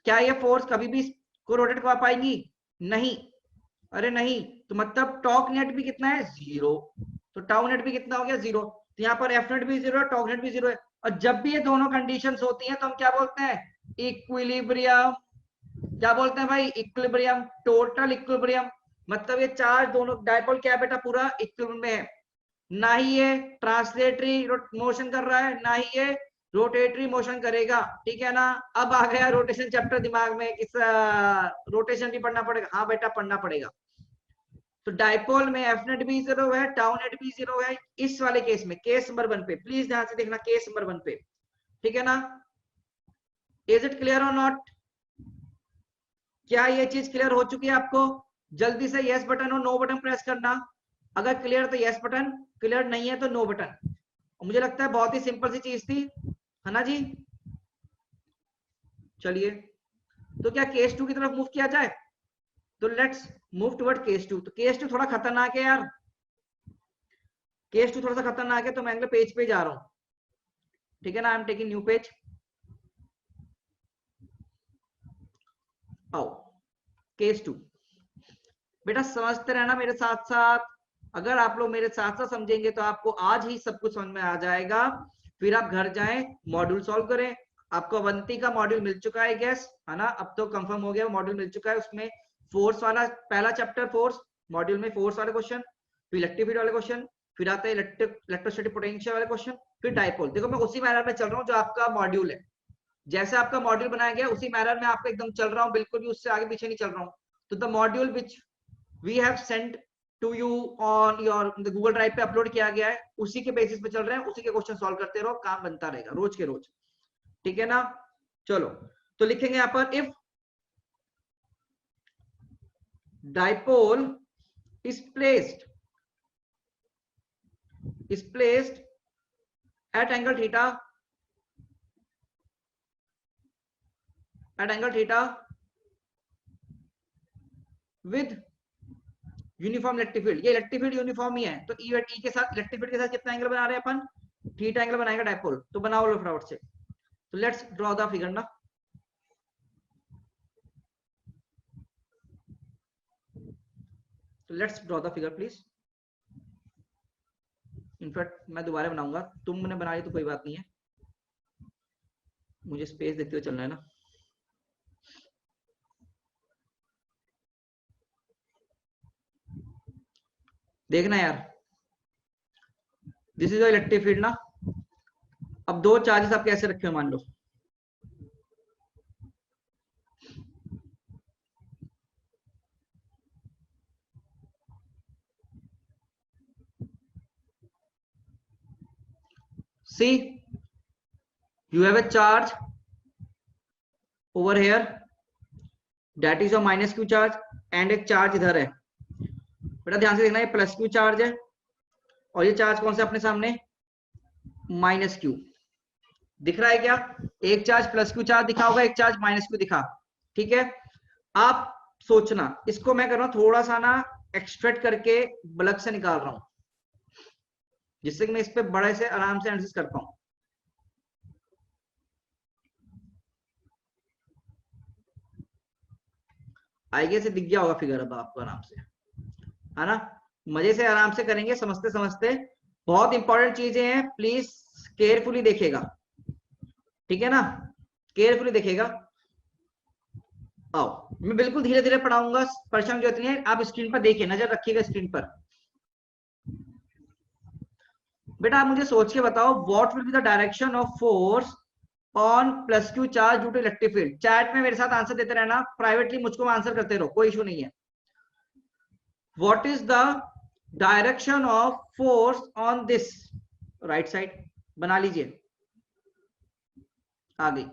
क्या ये फोर्स कभी भी इसको रोटेट करवा पाएंगी, नहीं, अरे नहीं। तो मतलब टॉक नेट भी कितना है 0, तो टाउ नेट भी कितना हो गया 0। तो यहाँ पर एफ नेट भी 0 है, टॉक नेट भी 0 है। और जब भी ये दोनों कंडीशंस होती हैं तो हम क्या बोलते हैं, इक्विलिब्रियम, क्या बोलते हैं भाई, इक्विलिब्रियम, टोटल इक्विलिब्रियम। मतलब ये चार्ज दोनों डायपोल क्या बेटा पूरा इक्विलिब्रियम में है, ना ही ये ट्रांसलेटरी मोशन कर रहा है, ना ही ये रोटेटरी मोशन करेगा, ठीक है ना। अब आ गया रोटेशन चैप्टर दिमाग में, किस रोटेशन भी पढ़ना पड़ेगा, हाँ बेटा पढ़ना पड़ेगा। तो डायपोल में एफ नेट भी 0 है, टाउ नेट भी 0 है, इस वाले केस में, केस नंबर 1 पे, प्लीज ध्यान से देखना, केस नंबर 1 पे, ठीक है ना। इज इट क्लियर और नॉट, क्या ये चीज क्लियर हो चुकी है आपको, जल्दी से यस बटन और नो बटन प्रेस करना, अगर क्लियर तो यस बटन, क्लियर नहीं है तो नो बटन। मुझे लगता है बहुत ही सिंपल सी चीज थी, है ना जी। चलिए, तो क्या केस 2 की तरफ मूव किया जाए, तो लेट्स मूव टुवर्ड केस 2। तो केस 2 थोड़ा खतरनाक है यार, केस 2 थोड़ा सा खतरनाक है, तो मैं अगले पेज पे जा रहा हूं, ठीक है ना। I am taking new page, आओ केस 2। बेटा समझते रहना मेरे साथ साथ, अगर आप लोग मेरे साथ साथ समझेंगे तो आपको आज ही सब कुछ समझ में आ जाएगा, फिर आप घर जाएं मॉड्यूल सॉल्व करें। आपको अवंती का मॉड्यूल मिल चुका है गैस, है ना, अब तो कंफर्म हो गया, मॉड्यूल मिल चुका है, उसमें फोर्स वाला पहला चैप्टर फोर्स, मॉड्यूल में फोर्स वाले क्वेश्चन, फिर इलेक्ट्रिक फील्ड वाले क्वेश्चन, फिर आते हैं इलेक्ट्रोस्टैटिक पोटेंशियल वाले क्वेश्चन, फिर डायपोल। देखो मैं उसी मैनर में चल रहा हूँ जो आपका मॉड्यूल है, जैसे आपका मॉड्यूल बनाया गया उसी मैनर में आपको एकदम चल रहा हूँ, बिल्कुल भी उससे आगे पीछे नहीं चल रहा हूँ। तो the module which we have sent to you on your Google drive पे अपलोड किया गया है, उसी के बेसिस पे चल रहे हैं, उसी के क्वेश्चन सॉल्व करते रहो, काम बनता रहेगा रोज के रोज, ठीक है ना। चलो तो लिखेंगे यहां पर, if dipole is placed at angle theta with uniform electric field, ये इलेक्ट्रिक फील्ड यूनिफॉर्म ही है, तो ई के साथ इलेक्ट्रिक फील्ड के साथ कितना एंगल बना रहे हैं अपन, थीटा एंगल बनाएगा डायपोल। तो बनाओ लो फटाफट से, तो लेट्स ड्रॉ द फिगर ना। तो let's draw the figure please. In fact मैं दोबारा बनाऊंगा, तुमने बनाई तो कोई बात नहीं है, मुझे स्पेस देते हुए चलना है ना। देखना यार, दिस इज इलेक्ट्रिक फील्ड ना। अब दो चार्जेस आप कैसे रखे हो, मान लो see you have a charge over here that is a minus q charge and एक चार्ज इधर है, बेटा ध्यान से देखना, ये प्लस क्यू चार्ज है और ये चार्ज कौन सा अपने सामने, माइनस क्यू। दिख रहा है क्या? एक चार्ज प्लस क्यू चार्ज दिखा होगा, एक चार्ज माइनस क्यू दिखा। ठीक है, आप सोचना, इसको मैं कर रहा हूं थोड़ा सा ना एक्सट्रैक्ट करके ब्लग से निकाल रहा हूं, जिससे कि मैं इस पे बड़े से आराम से एनालिसिस कर पाऊं। आइए से दिख गया होगा फिगर अब आपको आराम से, है ना? मजे से आराम से करेंगे, समझते समझते। बहुत इंपॉर्टेंट चीजें हैं, प्लीज केयरफुली देखिएगा, ठीक है ना? केयरफुली देखिएगा। आओ, मैं बिल्कुल धीरे धीरे पढ़ाऊंगा, परेशान जो इतनी है, आप स्क्रीन पर देखिए, नजर रखिएगा स्क्रीन पर। बेटा आप मुझे सोच के बताओ, what will be the direction of force on plus Q charge due to electric field? Chat में मेरे साथ आंसर देते रहना, प्राइवेटली मुझको आंसर करते रहो, कोई इशू नहीं है। What is the direction of force on this right side? बना लीजिए, आ गई।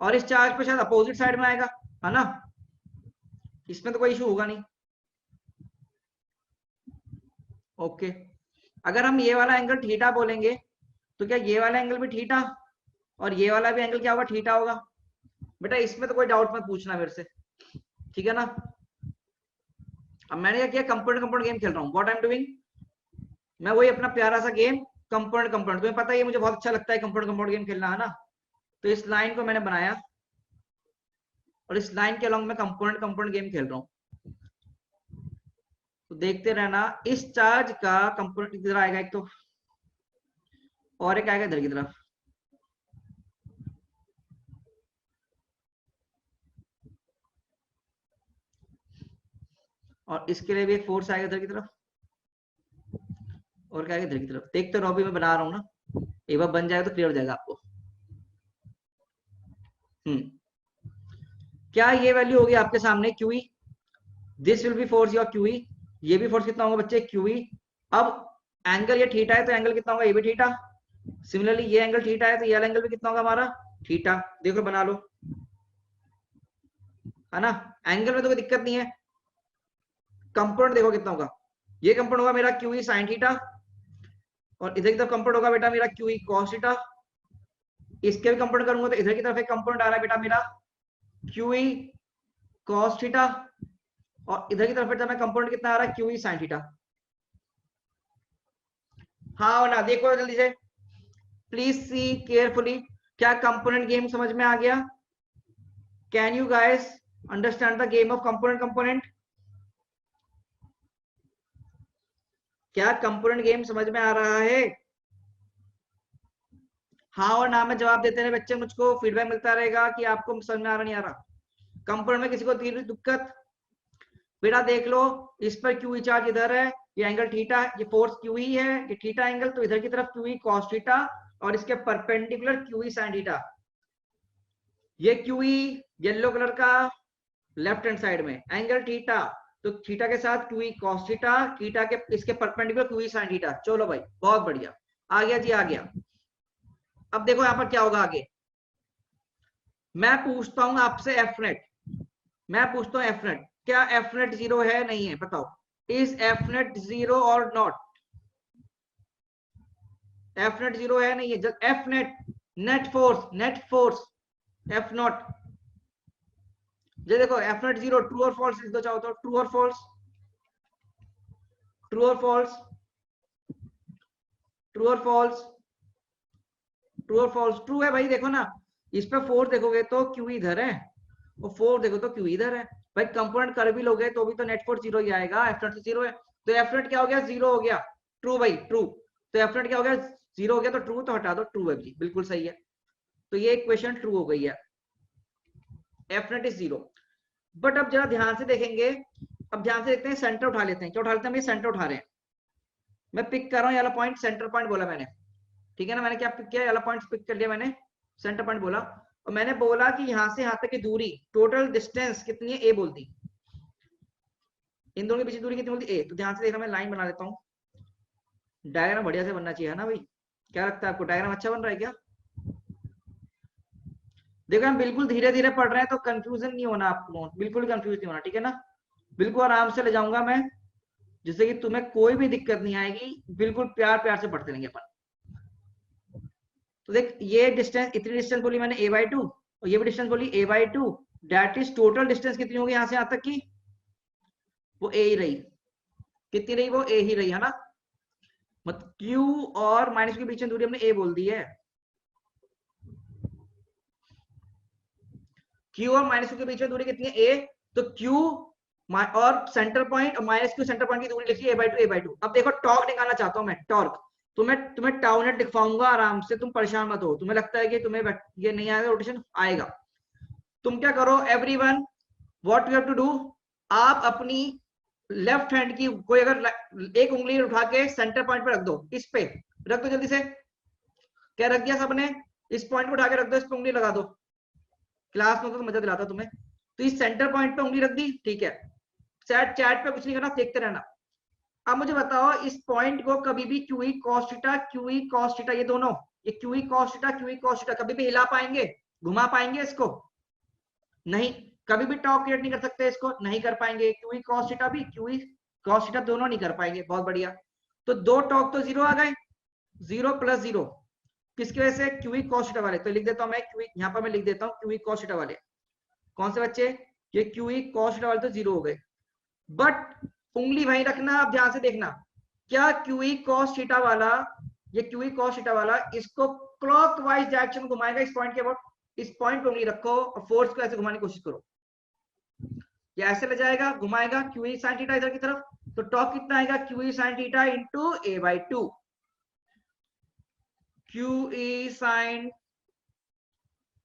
और इस चार्ज पे शायद अपोजिट साइड में आएगा, है ना? इसमें तो कोई इशू होगा नहीं। ओके, अगर हम ये वाला एंगल थीटा बोलेंगे, तो क्या ये वाला एंगल भी थीटा और ये वाला भी एंगल क्या होगा? थीटा होगा। बेटा इसमें तो कोई डाउट मत पूछना मेरे से, ठीक है ना? अब मैंने क्या किया, कंपाउंड कंपाउंड गेम खेल रहा हूँ। व्हाट आई एम डूइंग, मैं वही अपना प्यारा सा गेम कंपाउंड कंपाउंड, तुम्हें पता है मुझे बहुत अच्छा लगता है कंपाउंड कंपाउंड गेम खेलना, है ना? तो इस लाइन को मैंने बनाया और इस लाइन के अलॉन्ग में कंपाउंड कंपाउंड गेम खेल रहा हूँ। तो देखते रहना, इस चार्ज का कंपाउंड इधर आएगा एक तो, और एक आएगा इधर की तरफ। और इसके लिए भी एक फोर्स आएगा इधर की तरफ, और क्या आएगा इधर की तरफ। देखते रहो, अभी मैं बना रहा हूँ ना, एक बार बन जाएगा तो क्लियर हो जाएगा आपको। क्या ये वैल्यू होगी आपके सामने QE? This will be force your QE। ये भी फोर्स कितना होगा बच्चे? QE। अब एंगल ये थीटा है, तो एंगल कितना होगा? ये भी थीटा। सिमिलरली ये एंगल थीटा है, तो ये एंगल भी कितना होगा हमारा? थीटा। देखो बना लो, है ना? एंगल में तो कोई दिक्कत नहीं है। कंपाउंड देखो कितना होगा, ये कंपाउंड होगा मेरा QE sin थीटा, और इधर की तरफ कंपाउंड होगा बेटा मेरा QE cos थीटा। इसके भी कंपाउंड करूंगा तो इधर की तरफ एक कंपाउंड आ रहा है बेटा मेरा QE cos थीटा, और इधर की तरफ बेटा मैं कंपाउंड कितना आ रहा है? QE sin theta. हाँ ना, देखो जल्दी से, प्लीज सी केयरफुली। क्या कंपोनेंट गेम समझ में आ गया? Can you guys understand the game of component component? क्या कंपोनेंट गेम समझ में आ रहा है? हाँ और ना में जवाब देते रहे बच्चे, मुझको फीडबैक मिलता रहेगा कि आपको समझ में आ रहा नहीं आ रहा। कंपोनेंट में किसी को तीन दिक्कत? बेटा देख लो, इस पर QE चार्ज इधर है, ये एंगल थीटा, ये फोर्स QE है, ये थीटा एंगल, तो इधर की तरफ QE cos थीटा, और इसके परपेंडिकुलर QE sin थीटा। ये QE येलो कलर का लेफ्ट हैंड साइड में, एंगल थीटा, तो थीटा के साथ QE cos थीटा, थीटा के इसके परपेंडिकुलर QE sin थीटा। चलो भाई बहुत बढ़िया, आ गया जी आ गया। अब देखो यहाँ पर क्या होगा आगे। मैं पूछता हूँ आपसे एफ नेट, मैं पूछता हूँ एफ नेट, क्या एफ नेट 0 है नहीं है? बताओ, इज एफ नेट 0 और नॉट? एफ नेट 0 है नहीं है? जब F net, net force F not, ये देखो एफ नेट 0, ट्रू और फॉल्स लिख दो चाहो तो, ट्रू और फॉल्स, ट्रू और फॉल्स, ट्रू और फॉल्स, ट्रू और फॉल्स। ट्रू है भाई, देखो ना, इस पे 4 देखोगे तो क्यू इधर है, और 4 देखो तो क्यू इधर है। भाई कंपोनेंट कर भी लोगे तो भी तो नेट फोर्स 0 ही आएगा, एफ नेट 0 है, तो एफ नेट क्या हो गया? 0 हो गया। ट्रू भाई ट्रू, तो एफ नेट क्या हो गया? 0 हो गया, तो ट्रू तो हटा दो, ट्रू है जी, बिल्कुल सही है। तो ये इक्वेशन ट्रू हो गई है, एफ नेट इज 0। बट अब जरा ध्यान से देखेंगे, अब ध्यान से देखते हैं, सेंटर उठा लेते हैं। क्या उठा लेते हैं? सेंटर उठा रहे हैं, मैं पिक कर रहा हूँ ये वाला पॉइंट, सेंटर पॉइंट बोला मैंने, ठीक है ना? मैंने क्या पिक किया? वाला पॉइंट पिक कर लिया मैंने, सेंटर पॉइंट बोला, और मैंने बोला कि यहां से यहां तक की दूरी, टोटल डिस्टेंस कितनी है? ए बोलती, इन दोनों के बीच दूरी कितनी बोलती? ए। तो ध्यान से देखना, मैं लाइन बना देता हूँ, डायग्राम बढ़िया से बनना चाहिए, है ना भाई? क्या लगता है आपको, डायग्राम अच्छा बन रहा है क्या? देखो हम बिल्कुल धीरे धीरे पढ़ रहे हैं, तो कंफ्यूजन नहीं होना आपको, बिल्कुल कंफ्यूज नहीं होना, ठीक है ना? बिल्कुल आराम से ले जाऊंगा मैं, जिससे कि तुम्हें कोई भी दिक्कत नहीं आएगी, बिल्कुल प्यार प्यार से पढ़ते रहेंगे अपन। तो देख ये डिस्टेंस, इतनी डिस्टेंस बोली मैंने a/2 और ये भी डिस्टेंस बोली a/2, that is total distance कितनी होगी यहां से यहां तक की, वो a ही रही। कितनी रही, वो a ही रही है ना। मतलब q और माइनस के बीच में दूरी हमने a बोल दी है। q और माइनस के बीच में दूरी कितनी है, a। तो q और सेंटर पॉइंट और माइनस क्यू सेंटर पॉइंट की दूरी लिखी a/2। अब देखो टॉर्क निकालना चाहता हूं मैं, टॉर्क। तुम्हें टाउ नेट दिखाऊंगा आराम से, तुम परेशान मत हो। तुम्हें लगता है कि तुम्हें ये नहीं आएगा रोटेशन, आएगा। तुम क्या करो everyone, what you have to do, आप अपनी लेफ्ट हैंड की कोई अगर एक उंगली उठा के सेंटर पॉइंट पे रख दो, इस पे रख दो जल्दी से। क्या रख दिया सबने, इस पॉइंट को उठा के रख दो, इस पे उंगली लगा दो। क्लास में तो मजा दिलाता तुम्हें। तो इस सेंटर पॉइंट पे उंगली रख दी, ठीक है। चैट पे कुछ नहीं करना, देखते रहना। अब मुझे बताओ इस पॉइंट को कभी भी QE cos थीटा ये दोनों, ये QE cos थीटा कभी भी हिला पाएंगे, घुमा पाएंगे इसको? नहीं। कभी भी टॉर्क क्रिएट नहीं कर सकते इसको, नहीं कर पाएंगे। QE cos थीटा भी, QE cos थीटा दोनों नहीं कर पाएंगे। बहुत बढ़िया। तो दो टॉर्क तो जीरो आ गए, 0 + 0 किसकी वजह से, QE cos थीटा वाले। तो लिख देता हूं मैं QE, यहां पर मैं लिख देता हूं QE cos थीटा वाले। कौन से बच्चे, ये QE cos थीटा वाले तो जीरो हो गए। बट उंगली वहीं रखना, आप ध्यान से देखना। क्या QE cos थीटा वाला, ये QE cos थीटा वाला इसको क्लॉकवाइज डायरेक्शन घुमाएगा इस पॉइंट के अबाउट? इस पॉइंट पे उंगली रखो और फोर्स को ऐसे घुमाने की कोशिश करो, ये ऐसे ले जाएगा, घुमाएगा QE sin थीटा इधर की तरफ। तो टॉर्क कितना आएगा, QE sin theta into a/2। QE sin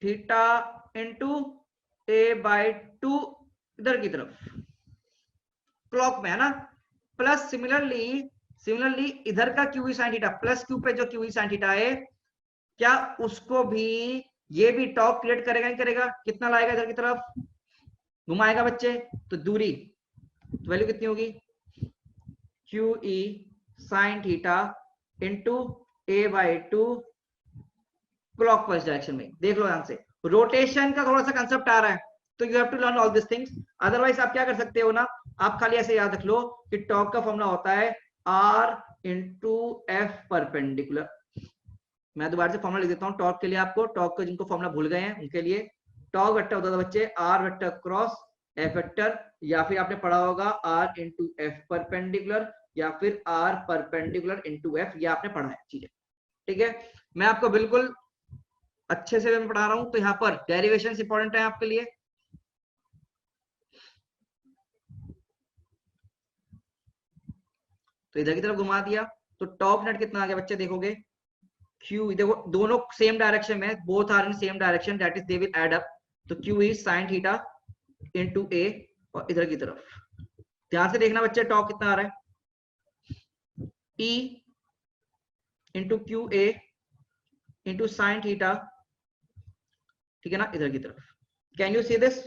theta into a/2 इधर की तरफ, क्लॉक में है ना। प्लस सिमिलरली इधर का QE sin theta plus Q पे जो QE sin थीटा है, क्या उसको भी ये भी टॉर्क क्रिएट करेगा, नहीं करेगा? कितना लाएगा इधर की तरफ, घुमाएगा बच्चे। तो दूरी, तो वैल्यू कितनी होगी, QE sin theta into a/2 clockwise direction में। देख लो ध्यान से, रोटेशन का थोड़ा सा कंसेप्ट आ रहा है, तो you have to learn all this things. Otherwise आप क्या कर सकते हो ना, आप खाली ऐसे याद रख लो कि टॉर्क का फॉर्मूला होता है R इंटू एफ परपेंडिकुलर। मैं दोबारा से फॉर्मूला लिख देता हूँ टॉर्क के लिए आपको, टॉर्क का जिनको फॉर्मूला भूल गए हैं उनके लिए। टॉर्क वेक्टर होता था बच्चे R vector cross F vector, या फिर आपने पढ़ा होगा R इंटू एफ परपेंडिकुलर, या फिर R परपेंडिकुलर इंटू एफ, ये आपने पढ़ा है चीजें। ठीक है, मैं आपको बिल्कुल अच्छे से मैं पढ़ा रहा हूं, तो यहाँ पर डेरिवेशन इंपॉर्टेंट है आपके लिए। तो इधर की तरफ घुमा दिया, तो टॉप नेट कितना आ गया बच्चे, देखोगे Q, देखो दोनों सेम डायरेक्शन में, both are in same direction, that is they will add up. तो Q is sin theta into a, और इधर की तरफ ध्यान से देखना बच्चे, टॉप कितना आ रहा है, E into QA into sin theta, ठीक है ना, इधर की तरफ। Can you see this?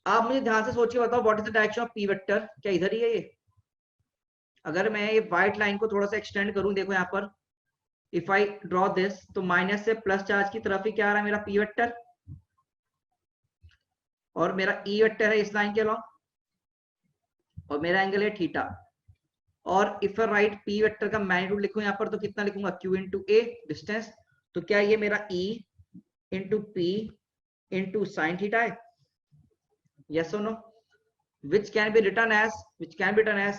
आप मुझे ध्यान से सोचिए, बताओ what is the direction of P vector, क्या इधर ही है ये? अगर मैं ये व्हाइट लाइन को थोड़ा सा एक्सटेंड करूं, देखो यहाँ पर इफ आई ड्रॉ दिस, तो माइनस से प्लस चार्ज की तरफ ही क्या आ रहा है मेरा P वेक्टर, और मेरा E वेक्टर है इस लाइन के अलॉन्ग, और मेरा एंगल है थीटा। और if I right P vector का मैग्नीट्यूड लिखूं यहाँ पर, तो कितना लिखूंगा, Q इंटू A डिस्टेंस। तो क्या ये मेरा E into P into sine theta है? yes or no? which can be written as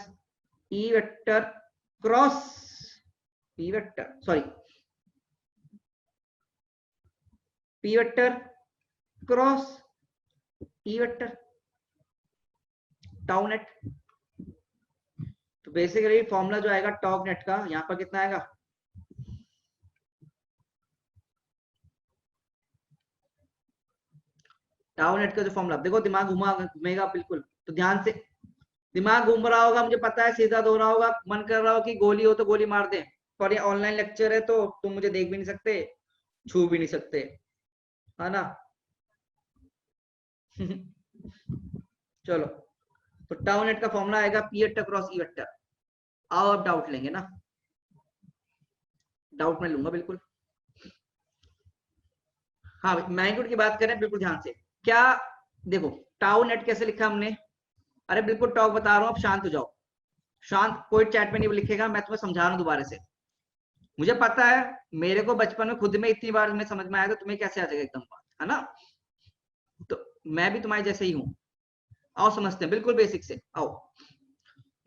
E vector cross P vector, sorry, P vector cross E vector tau net. तो बेसिकली फॉर्मूला जो आएगा टॉप नेट का, यहां पर कितना आएगा, टाउ नेट का जो फॉर्मूला, देखो दिमाग घूमेगा बिल्कुल, तो ध्यान से, दिमाग घूम रहा होगा, मुझे पता है, सीधा हो रहा होगा, मन कर रहा हो कि गोली हो तो गोली मार दे, पर ये ऑनलाइन लेक्चर है तो तुम मुझे देख भी नहीं सकते, छू भी नहीं सकते, है ना। चलो, तो टाउ नेट का फॉर्मूला आएगा P vector cross E vector. आओ अब डाउट लेंगे ना, डाउट में लूंगा बिल्कुल। हाँ, मैग्नीट्यूड की बात करें बिल्कुल ध्यान से, क्या देखो टाउ नेट कैसे लिखा हमने, अरे बिल्कुल टॉक बता रहा हूँ, अब शांत हो जाओ, शांत, कोई चैट में नहीं लिखेगा, मैं तुम्हें समझा रहा हूँ दोबारा से। मुझे पता है मेरे को बचपन में खुद में इतनी बार में समझ में आया, तो तुम्हें कैसे आ जाएगा एकदम बात, है ना? तो मैं भी तुम्हारे जैसे ही हूँ। आओ समझते हैं बिल्कुल बेसिक से, आओ।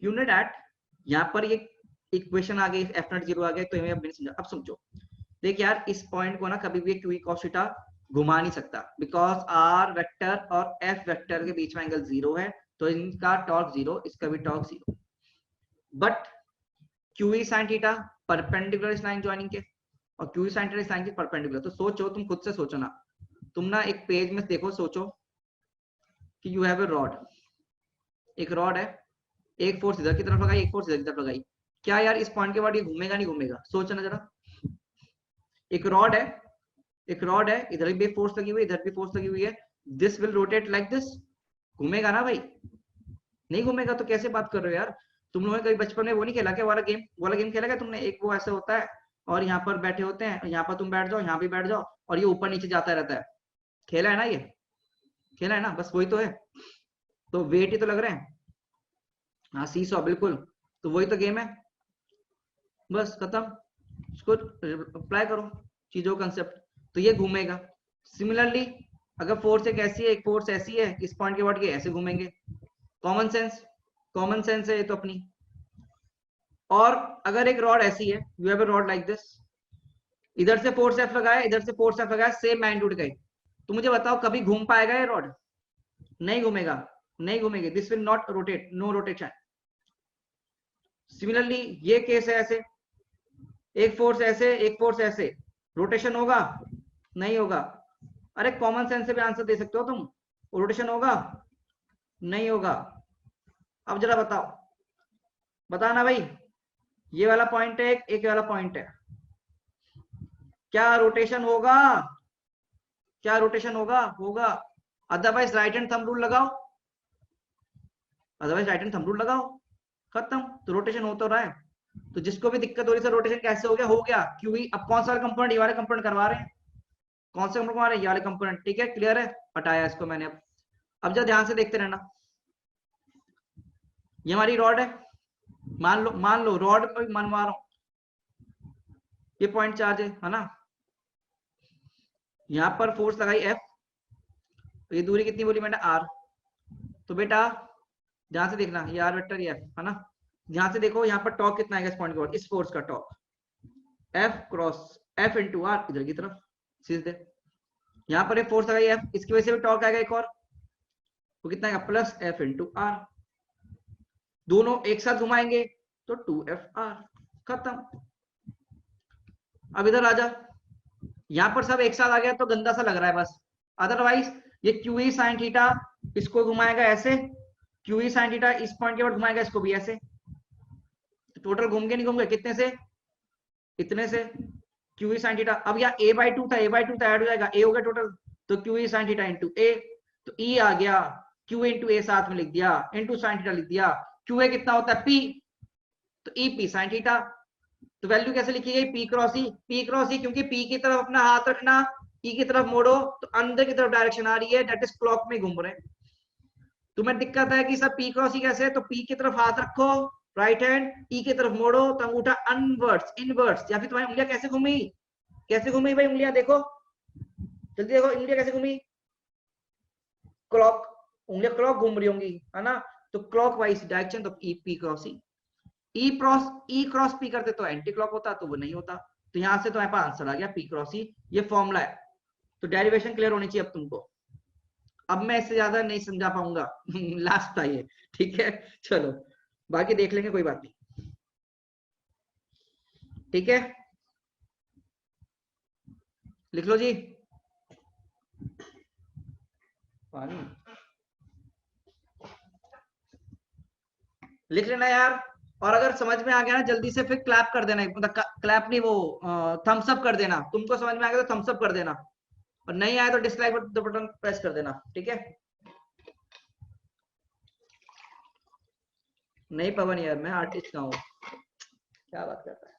यू नो दैट यहाँ पर ये इक्वेशन आ गई, एफ नॉट जीरो आ गया, तो अब समझा। अब समझो, देख यार इस पॉइंट को ना कभी भी क्यू कॉस थीटा घुमा नहीं सकता, बिकॉज आर वेक्टर और एफ वेक्टर के बीच में एंगल जीरो है, तो इनका टॉर्क जीरो, इसका भी torque zero. But Q sine theta perpendicular इस लाइन ज्वाइनिंग के, और क्यू साइन थीटा इस लाइन के परपेंडिकुलर। तो सोचो, तुम खुद से सोचो ना, तुम ना एक पेज में देखो, सोचो कि यू हैव ए रॉड, एक रॉड है, एक फोर्स इधर की तरफ लगाई, एक फोर्स इधर की तरफ लगाई, क्या यार इस पॉइंट के बाद ये घूमेगा नहीं घूमेगा? सोचना जरा। एक रॉड है, एक रॉड है, इधर भी फोर्स लगी हुई है, इधर भी फोर्स लगी हुई है, this will rotate like this, घूमेगा ना भाई? नहीं घूमेगा तो कैसे बात कर रहे हो यार? तुम लोगों ने कभी बचपन में वो नहीं खेला क्या, वाला गेम खेला क्या तुमने? एक वो ऐसे होता है और यहाँ पर बैठे होते हैं, यहाँ पर तुम बैठ जाओ, यहाँ भी बैठ जाओ, और ये ऊपर नीचे जाता रहता है। खेला है ना ये? खेला है ना? बस वही तो है। तो वेट ही तो लग रहे हैं। हाँ सी सॉ, बिल्कुल। तो वही तो गेम है, बस खत्म। इसको अप्लाई करो चीजों का कंसेप्ट, तो ये घूमेगा। सिमिलरली अगर फोर्स एक ऐसी है, एक फोर्स ऐसी है, इस पॉइंट के बाद ये ऐसे घूमेंगे। कॉमन सेंस, कॉमन सेंस है ये तो अपनी। और अगर एक रॉड ऐसी है, you have a rod like this, इधर से फोर्स एफ लगाया, इधर से फोर्स एफ लगाया, सेम मैग्नीट्यूड गए, तो मुझे बताओ कभी घूम पाएगा ये रॉड? नहीं घूमेगा, नहीं घूमेगी, this will not rotate, no rotation. Similarly ये केस है ऐसे, एक फोर्स ऐसे, एक फोर्स ऐसे, रोटेशन होगा? नहीं होगा। अरे कॉमन सेंस से भी आंसर दे सकते हो तुम, रोटेशन होगा? नहीं होगा। अब जरा बताओ, बताना भाई, ये वाला पॉइंट है, एक वाला पॉइंट है, क्या रोटेशन होगा? क्या रोटेशन होगा? होगा। Otherwise right hand thumb rule लगाओ, otherwise right hand thumb rule लगाओ, खत्म। तो रोटेशन हो तो रहा है। तो जिसको भी दिक्कत हो रही है रोटेशन कैसे हो गया, हो गया। क्यों? अब कौन सा कंपोनेंट? ये वाले कंपोनेंट करवा रहे हैं। कौन से कंपोनेंट करवा रहे हैं? ये वाले कंपोनेंट। ठीक है, क्लियर है? हटाया इसको मैंने। अब जरा ध्यान से देखते रहना, ये हमारी रॉड है, मान लो रॉड पर मनवा रहा हूं, ये पॉइंट चार्ज है ना? यहां पर फोर्स लगाई एफ, तो ये दूरी कितनी बोली मैंने? आर। तो बेटा ध्यान से देखना, ये आर वेक्टर, ये एफ है ना? ध्यान से देखो यहाँ पर टॉर्क कितना आएगा इस पॉइंट के बाद, इस फोर्स का torque, F cross F into R, इधर की तरफ सीधे। यहाँ पर एक फोर्स लगाई एफ, इसकी वजह से भी टॉर्क आएगा एक और, वो कितना आएगा? Plus F into R. दोनों एक साथ घुमाएंगे तो 2FR, खत्म। अब इधर आजा, यहां पर सब एक साथ आ गया तो गंदा सा लग रहा है बस। अदरवाइज ये QE sin थीटा इसको घुमाएगा ऐसे, QE sin थीटा इस पॉइंट के बाद घुमाएगा इसको भी ऐसे, टोटल घूम के नहीं घूम गए कितने से? इतने से। QE sin थीटा, अब यहाँ a/2 था, a/2 था, ऐड हो जाएगा, a हो गया टोटल, तो QE sin theta into a, तो E आ गया, QA इंटू a साथ में लिख दिया, इंटू sin थीटा लिख दिया। QA कितना होता है? P, तो EP sin थीटा। तो वैल्यू कैसे लिखी गई? P cross E, P cross E, क्योंकि P की तरफ अपना हाथ रखना, E की तरफ मोड़ो, तो अंदर की तरफ डायरेक्शन आ रही है, दैट इज क्लॉक में घूम रहे। तुम्हें दिक्कत है कि सर P क्रॉस E कैसे? तो P की तरफ हाथ रखो, राइट हैंड, E की तरफ मोड़ो, तो अंगूठा अनवर्ड्स इनवर्ड्स, या फिर तुम्हारी उंगलियां कैसे घूमी? कैसे घूमी भाई उंगलियां? देखो जल्दी देखो, उंगलियां कैसे घूमी? क्लॉक, उंगलियां क्लॉक घूम रही होंगी, है ना? तो क्लॉक वाइज डायरेक्शन, तो P क्रॉस E। ई क्रॉस पी करते तो एंटी क्लॉक होता, तो वो नहीं होता। तो यहां से तुम्हारे पास आंसर आ गया P क्रॉस ई, ये फॉर्मूला है। तो डेरिवेशन क्लियर होनी चाहिए अब तुमको। अब मैं इससे ज्यादा नहीं समझा पाऊंगा लास्ट था ये, ठीक है? चलो बाकी देख लेंगे, कोई बात नहीं, ठीक है? लिख लो जी, पानी लिख लेना यार। और अगर समझ में आ गया ना जल्दी से फिर क्लैप कर देना, मतलब क्लैप नहीं, वो थम्स अप कर देना। तुमको समझ में आ गया तो थम्स अप कर देना, और नहीं आया तो डिसलाइक बटन प्रेस कर देना, ठीक है? नहीं पवन यार, मैं आर्टिस्ट का हूँ, क्या बात करता है।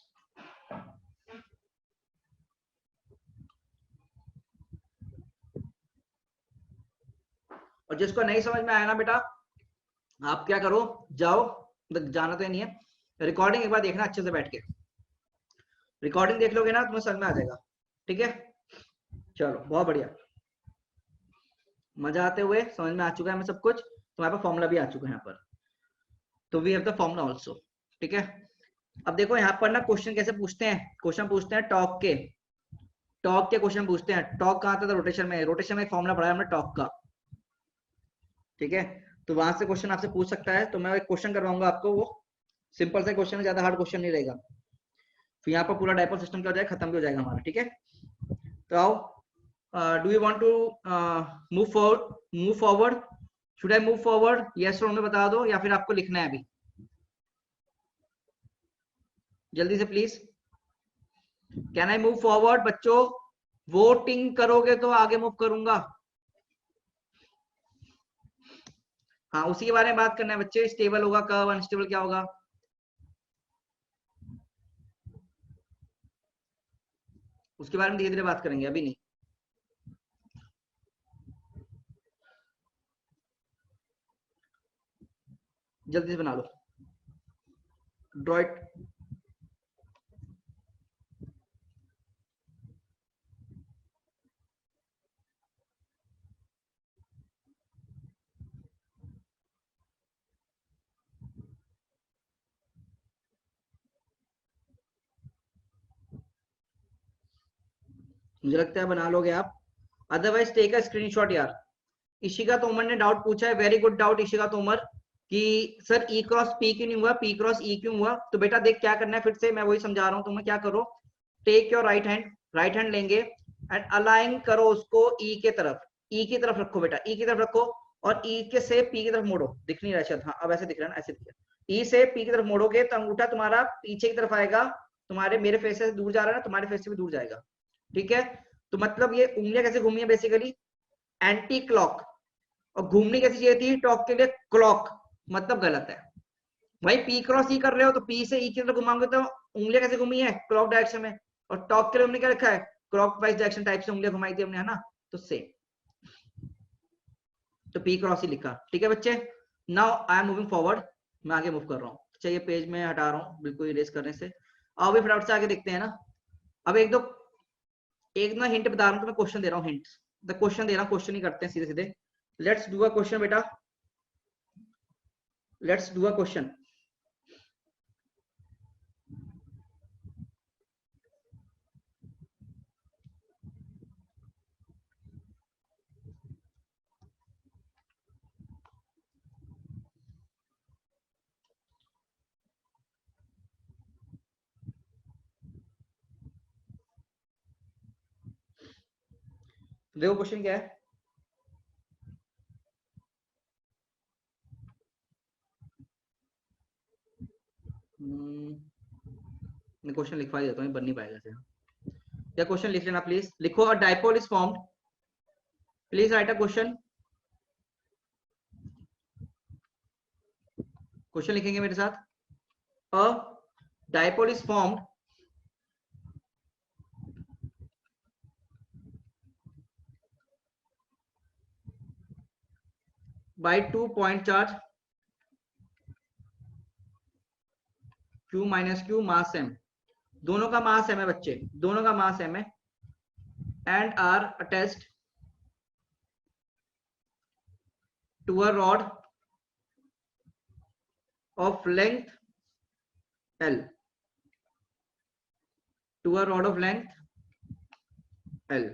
और जिसको नहीं समझ में आया ना बेटा, आप क्या करो, जाओ, मतलब जाना तो नहीं है, रिकॉर्डिंग एक बार देखना अच्छे से बैठ के, रिकॉर्डिंग देख लोगे ना तुम्हें समझ में आ जाएगा। ठीक है, चलो बहुत बढ़िया, मजा आते हुए, समझ में आ चुका है हमें सब कुछ। तुम्हारे पास फॉर्मूला भी आ चुका है यहाँ पर, तो we have the formula also. ठीक है, अब देखो यहाँ पर ना क्वेश्चन कैसे पूछते हैं, क्वेश्चन पूछते हैं टॉक के, टॉक के क्वेश्चन पूछते हैं। टॉक कहाँ था? रोटेशन में, रोटेशन में एक फॉर्मूला पढ़ा है हमने टॉक का। ठीक है, तो वहां से क्वेश्चन आपसे पूछ सकता है, तो मैं एक क्वेश्चन करवाऊंगा आपको, वो सिंपल सा क्वेश्चन है, ज्यादा हार्ड क्वेश्चन नहीं रहेगा। फिर यहाँ पर पूरा डायपोल सिस्टम क्या हो जाएगा, खत्म भी हो जाएगा हमारा। ठीक है, तो आओ, do you want to move forward, should I move forward, yes और नो में बता दो, या फिर आपको लिखना है अभी, जल्दी से please. Can I move forward बच्चों? वोटिंग करोगे तो आगे मूव करूंगा। हाँ, उसी के बारे में बात करना है बच्चे, स्टेबल होगा कब, अनस्टेबल क्या होगा, उसके बारे में धीरे धीरे बात करेंगे, अभी नहीं। जल्दी से बना लो, ड्रॉ इट। मुझे लगता है बना लोगे आप, अदरवाइज टेक अ स्क्रीनशॉट यार। इशिका तोमर ने डाउट पूछा है, very good doubt Ishika Tomar, कि सर ई क्रॉस पी क्यों नहीं हुआ, पी क्रॉस ई क्यों हुआ? तो बेटा देख क्या करना है, फिर से मैं वही समझा रहा हूँ तुम्हें, क्या करो, टेक योर राइट हैंड लेंगे एंड अलाइन करो उसको ई के तरफ, ई की तरफ रखो बेटा, ई की तरफ रखो, और ई के से पी की तरफ मोड़ो। दिख नहीं रहा शायद, हाँ अब ऐसे दिख रहा है ना, ऐसे दिख रहा है। ई से पी की तरफ मोड़ोगे तो अंगूठा तुम्हारा पीछे की तरफ आएगा, तुम्हारे मेरे फेस से दूर जा रहा है ना, तुम्हारे फेस से भी दूर जाएगा। ठीक है, तो मतलब ये उंगलियां कैसे घूमी है बेसिकली, एंटी क्लॉक, और घूमनी कैसी चाहिए थी टॉक के लिए, क्लॉक, मतलब गलत है। भाई पी क्रॉस ई कर रहे हो तो पी से ई की तरफ घुमाओगे तो उंगलियां कैसे घूमी है, क्लॉक डायरेक्शन में, और टॉक के लिए हमने क्या रखा है, क्लॉक वाइज डायरेक्शन टाइप से उंगलियां घुमाई थी हमने, है ना, तो सेम, तो पी क्रॉस ही लिखा। ठीक है बच्चे, now I am moving forward, मैं आगे मूव कर रहा हूँ। चाहिए पेज में हटा रहा हूँ बिल्कुल इरेज करने से। आओ भी फटाफट से आगे देखते हैं ना। अब एक ना हिंट बता रहा हूँ, तो मैं क्वेश्चन दे रहा हूँ, हिंट द क्वेश्चन दे रहा हूँ, क्वेश्चन ही करते हैं सीधे सीधे। लेट्स डू अ क्वेश्चन बेटा, लेट्स डू अ क्वेश्चन। देखो क्वेश्चन क्या है, मैं क्वेश्चन लिखवा देता हूँ, बन नहीं पाएगा ऐसे। या क्वेश्चन लिख लेना प्लीज, लिखो a dipole is formed, please write a question. Question लिखेंगे मेरे साथ, a dipole is formed by 2 point charge q minus Q mass m, दोनों का मास m है बच्चे, दोनों का मास m है, and are attached to a rod of length l, to a rod of length l,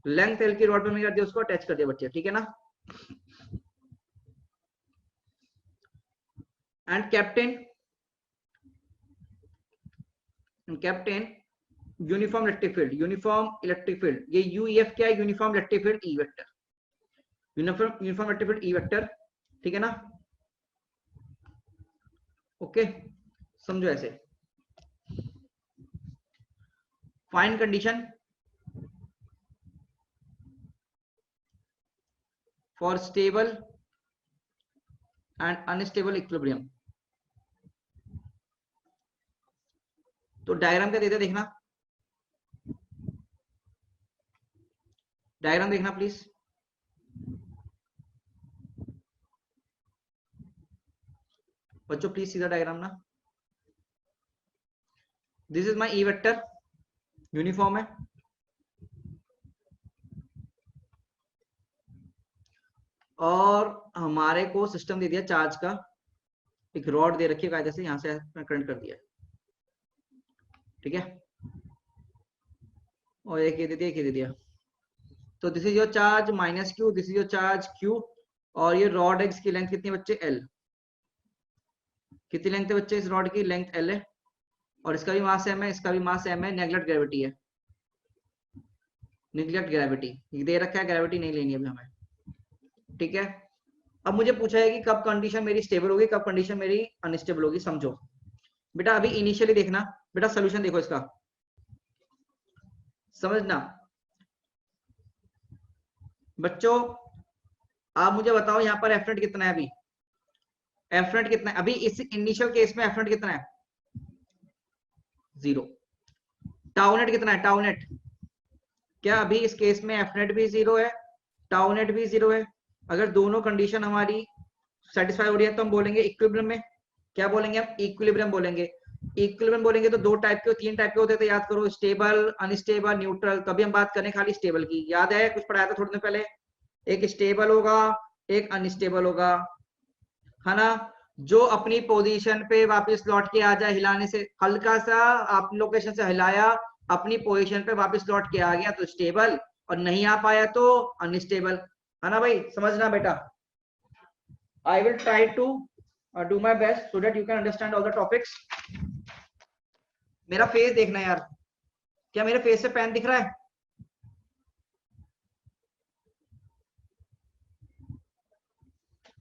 length l की रॉड पे मैंने कर दिया, उसको अटैच कर दिया बच्चे। ठीक है ना, and captain uniform electric field, uniform electric field, ये यूईएफ क्या है, uniform electric field E vector, uniform electric field E vector. ठीक है ना, ओके, समझो ऐसे। Fine condition for stable and unstable equilibrium. तो डायग्राम क्या देते देखना, डायग्राम देखना प्लीज। बच्चों प्लीज सीधा डायग्राम ना, this is my E vector, uniform है। और हमारे को सिस्टम दे दिया चार्ज का, एक रॉड दे रखी है कायदे से, यहां से करंट कर दिया, ठीक है, और एक ये दे दिया, एक ये दे दिया। तो this is your charge minus Q, this is your charge Q, और ये रॉड है, इसकी लेंथ कितनी है बच्चे, एल। कितनी लेंथ है बच्चे इस रॉड की, लेंथ एल है, और इसका भी मास एम है, इसका भी मास एम है, नेगलेक्ट ग्रेविटी है, निगलेक्ट ग्रेविटी दे रखा है, ग्रेविटी नहीं लेनी अभी हमें, ठीक है। अब मुझे पूछा है कि कब कंडीशन मेरी स्टेबल होगी, कब कंडीशन मेरी अनस्टेबल होगी। समझो बेटा, अभी इनिशियली देखना बेटा, सोल्यूशन देखो इसका, समझना बच्चों। आप मुझे बताओ यहाँ पर एफ नेट कितना है, अभी एफ नेट कितना है अभी इस इनिशियल केस में, एफ नेट कितना है, 0। टाउ नेट कितना है, टाउ नेट, क्या अभी इस केस में एफ नेट भी 0 है, टाउ नेट भी 0 है। अगर दोनों कंडीशन हमारी सेटिस्फाई हो रही है तो हम बोलेंगे इक्विलिब्रियम में, क्या बोलेंगे हम, इक्विलिब्रियम बोलेंगे। इक्विलिब्रियम बोलेंगे तो दो टाइप के, तीन टाइप के होते थे, याद करो, स्टेबल, अनस्टेबल, न्यूट्रल। तो अभी हम बात करें खाली स्टेबल की, याद है कुछ पढ़ाया था थोड़ी देर पहले, एक स्टेबल होगा, एक अनस्टेबल होगा, है ना, जो अपनी पोजीशन पे वापस लौट के आ जाए, हिलाने से, हल्का सा आप लोकेशन से हिलाया, अपनी पोजीशन पे वापस लौट के आ गया तो स्टेबल, और नहीं आ पाया तो अनस्टेबल, है ना भाई, समझना बेटा। I will try to do my best so that you can understand all the topics. मेरा फेस देखना यार, क्या मेरे फेस से पेन दिख रहा है,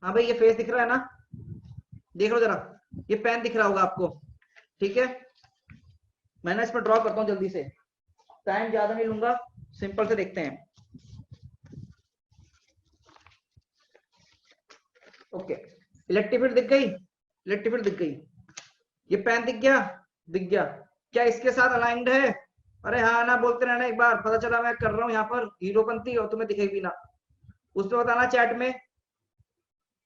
हाँ भाई ये फेस दिख रहा है ना, देख लो जरा, ये पेन दिख रहा होगा आपको, ठीक है। मैं ना इसमें ड्रॉ करता हूँ जल्दी से, टाइम ज्यादा नहीं लूंगा, सिंपल से देखते हैं। ओके, इलेक्ट्रिक फील्ड दिख गई, इलेक्ट्रिक फील्ड दिख गई, ये पेन दिख गया, दिख गया, क्या इसके साथ अलाइंड है, अरे हाँ ना बोलते रहना, एक बार पता चला मैं कर रहा हूँ यहाँ पर हीरोपंती और तुम्हें दिखेगी ना, उस पर बताना चैट में,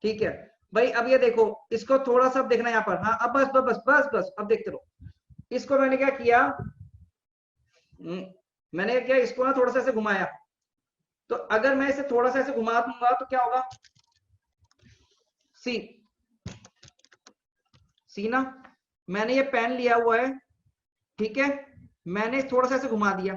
ठीक है भाई। अब ये देखो, इसको थोड़ा सा देखना यहाँ पर, हाँ अब बस बस बस बस बस, अब देखते रहो। इसको मैंने क्या किया, मैंने क्या इसको ना थोड़ा सा ऐसे घुमाया, तो अगर मैं इसे थोड़ा सा ऐसे घुमा दूंगा तो क्या होगा, सी, सी ना, मैंने ये पेन लिया हुआ है, ठीक है, मैंने थोड़ा सा ऐसे घुमा दिया,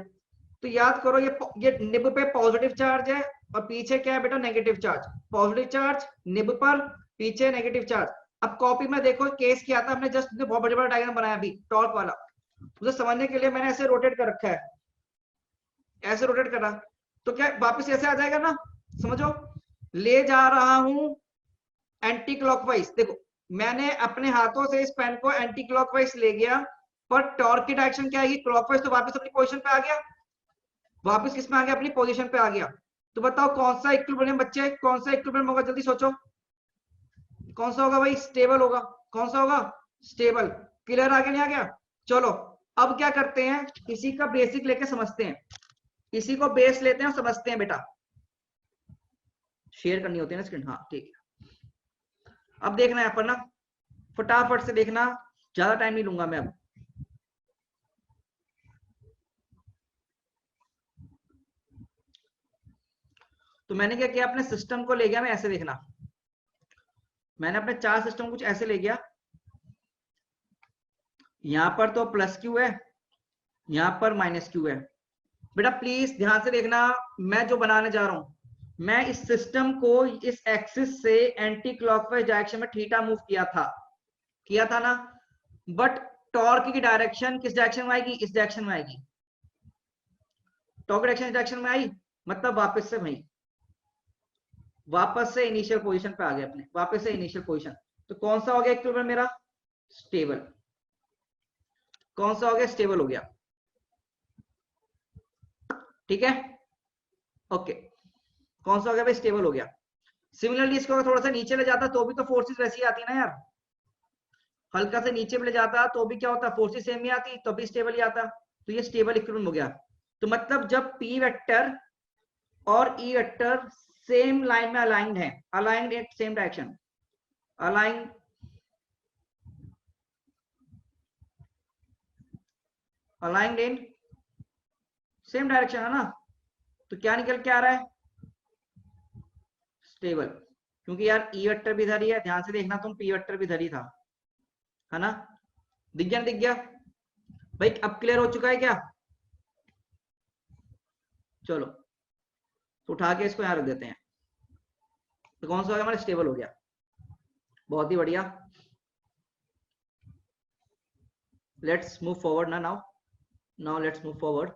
तो याद करो ये निब पे पॉजिटिव चार्ज है, और पीछे क्या है बेटा, negative charge, positive charge nib पर, पीछे नेगेटिव चार्ज। अब कॉपी में देखो केस क्या था, हमने जस्ट बहुत बड़ा बड़ा डायग्राम बनाया अभी टॉर्क वाला, उसे समझने के लिए मैंने ऐसे रोटेट कर रखा है, ऐसे रोटेट करा, तो क्या वापस ऐसे आ जाएगा ना, समझो, ले जा रहा हूं एंटी क्लॉकवाइज, देखो मैंने अपने हाथों से इस पेन को एंटी क्लॉकवाइज ले गया, पर टॉर्क की डायरेक्शन क्या आएगी, क्लॉकवाइज, तो वापस अपनी पोजीशन पे आ गया, वापस किस में आ गया, अपनी पोजीशन पे आ गया। तो बताओ कौन सा इक्विलिब्रियम बच्चे, कौन सा इक्विलिब्रियम होगा, जल्दी सोचो, कौन सा होगा भाई, स्टेबल होगा, कौन सा होगा, स्टेबल। क्लियर, आगे नहीं आ गया, चलो अब क्या करते हैं, इसी का बेसिक लेके समझते हैं, इसी को बेस लेते हैं और समझते हैं बेटा। शेयर करनी होती है ना स्क्रीन, हाँ ठीक है। अब देखना है पर ना, फटाफट से देखना, ज्यादा टाइम नहीं लूंगा मैं अब। तो मैंने क्या किया, अपने सिस्टम को ले गया मैं ऐसे, देखना मैंने अपने चार सिस्टम कुछ ऐसे ले गया, यहां पर तो प्लस क्यू है, यहां पर माइनस क्यू है। बेटा प्लीज ध्यान से देखना, मैं जो बनाने जा रहा हूं, मैं इस सिस्टम को इस एक्सिस से एंटी क्लॉकवाइज डायरेक्शन में थीटा मूव किया था ना, बट टॉर्क की डायरेक्शन किस डायरेक्शन में आएगी, इस डायरेक्शन में आएगी, टॉर्क डायरेक्शन में आई, मतलब वापस से भाई, वापस से इनिशियल पोजीशन पे आ गए अपने, वापस से इनिशियल पोजीशन। तो कौन सा हो गया इक्विलिब्रियम मेरा, स्टेबल, कौन सा हो गया, स्टेबल हो गया, ठीक है, ओके, कौन सा हो गया भाई, स्टेबल हो गया। सिमिलरली इसको थोड़ा सा नीचे ले जाता तो भी तो फोर्सेस वैसी आती ना यार, हल्का से नीचे ले जाता तो भी क्या होता, फोर्सेस सेम ही आती, तो भी स्टेबल ही आता, तो ये स्टेबल इक्विलिब्रियम हो गया। तो मतलब जब पी वेक्टर और ई वेक्टर सेम लाइन में अलाइंड है, aligned at same direction, aligned aligned in same direction है ना, तो क्या निकल के आ रहा है, स्टेबल। क्योंकि यार ई वेक्टर भी इधर ही है, ध्यान से देखना तुम, पी वेक्टर भी इधर ही था, है ना। दिख गया दिख गया भाई, अब क्लियर हो चुका है क्या। चलो तो उठा के इसको यहां रख देते हैं, तो कौन सा हो गया हमारा, स्टेबल हो गया, बहुत ही बढ़िया। लेट्स मूव फॉरवर्ड ना, नाउ लेट्स मूव फॉरवर्ड।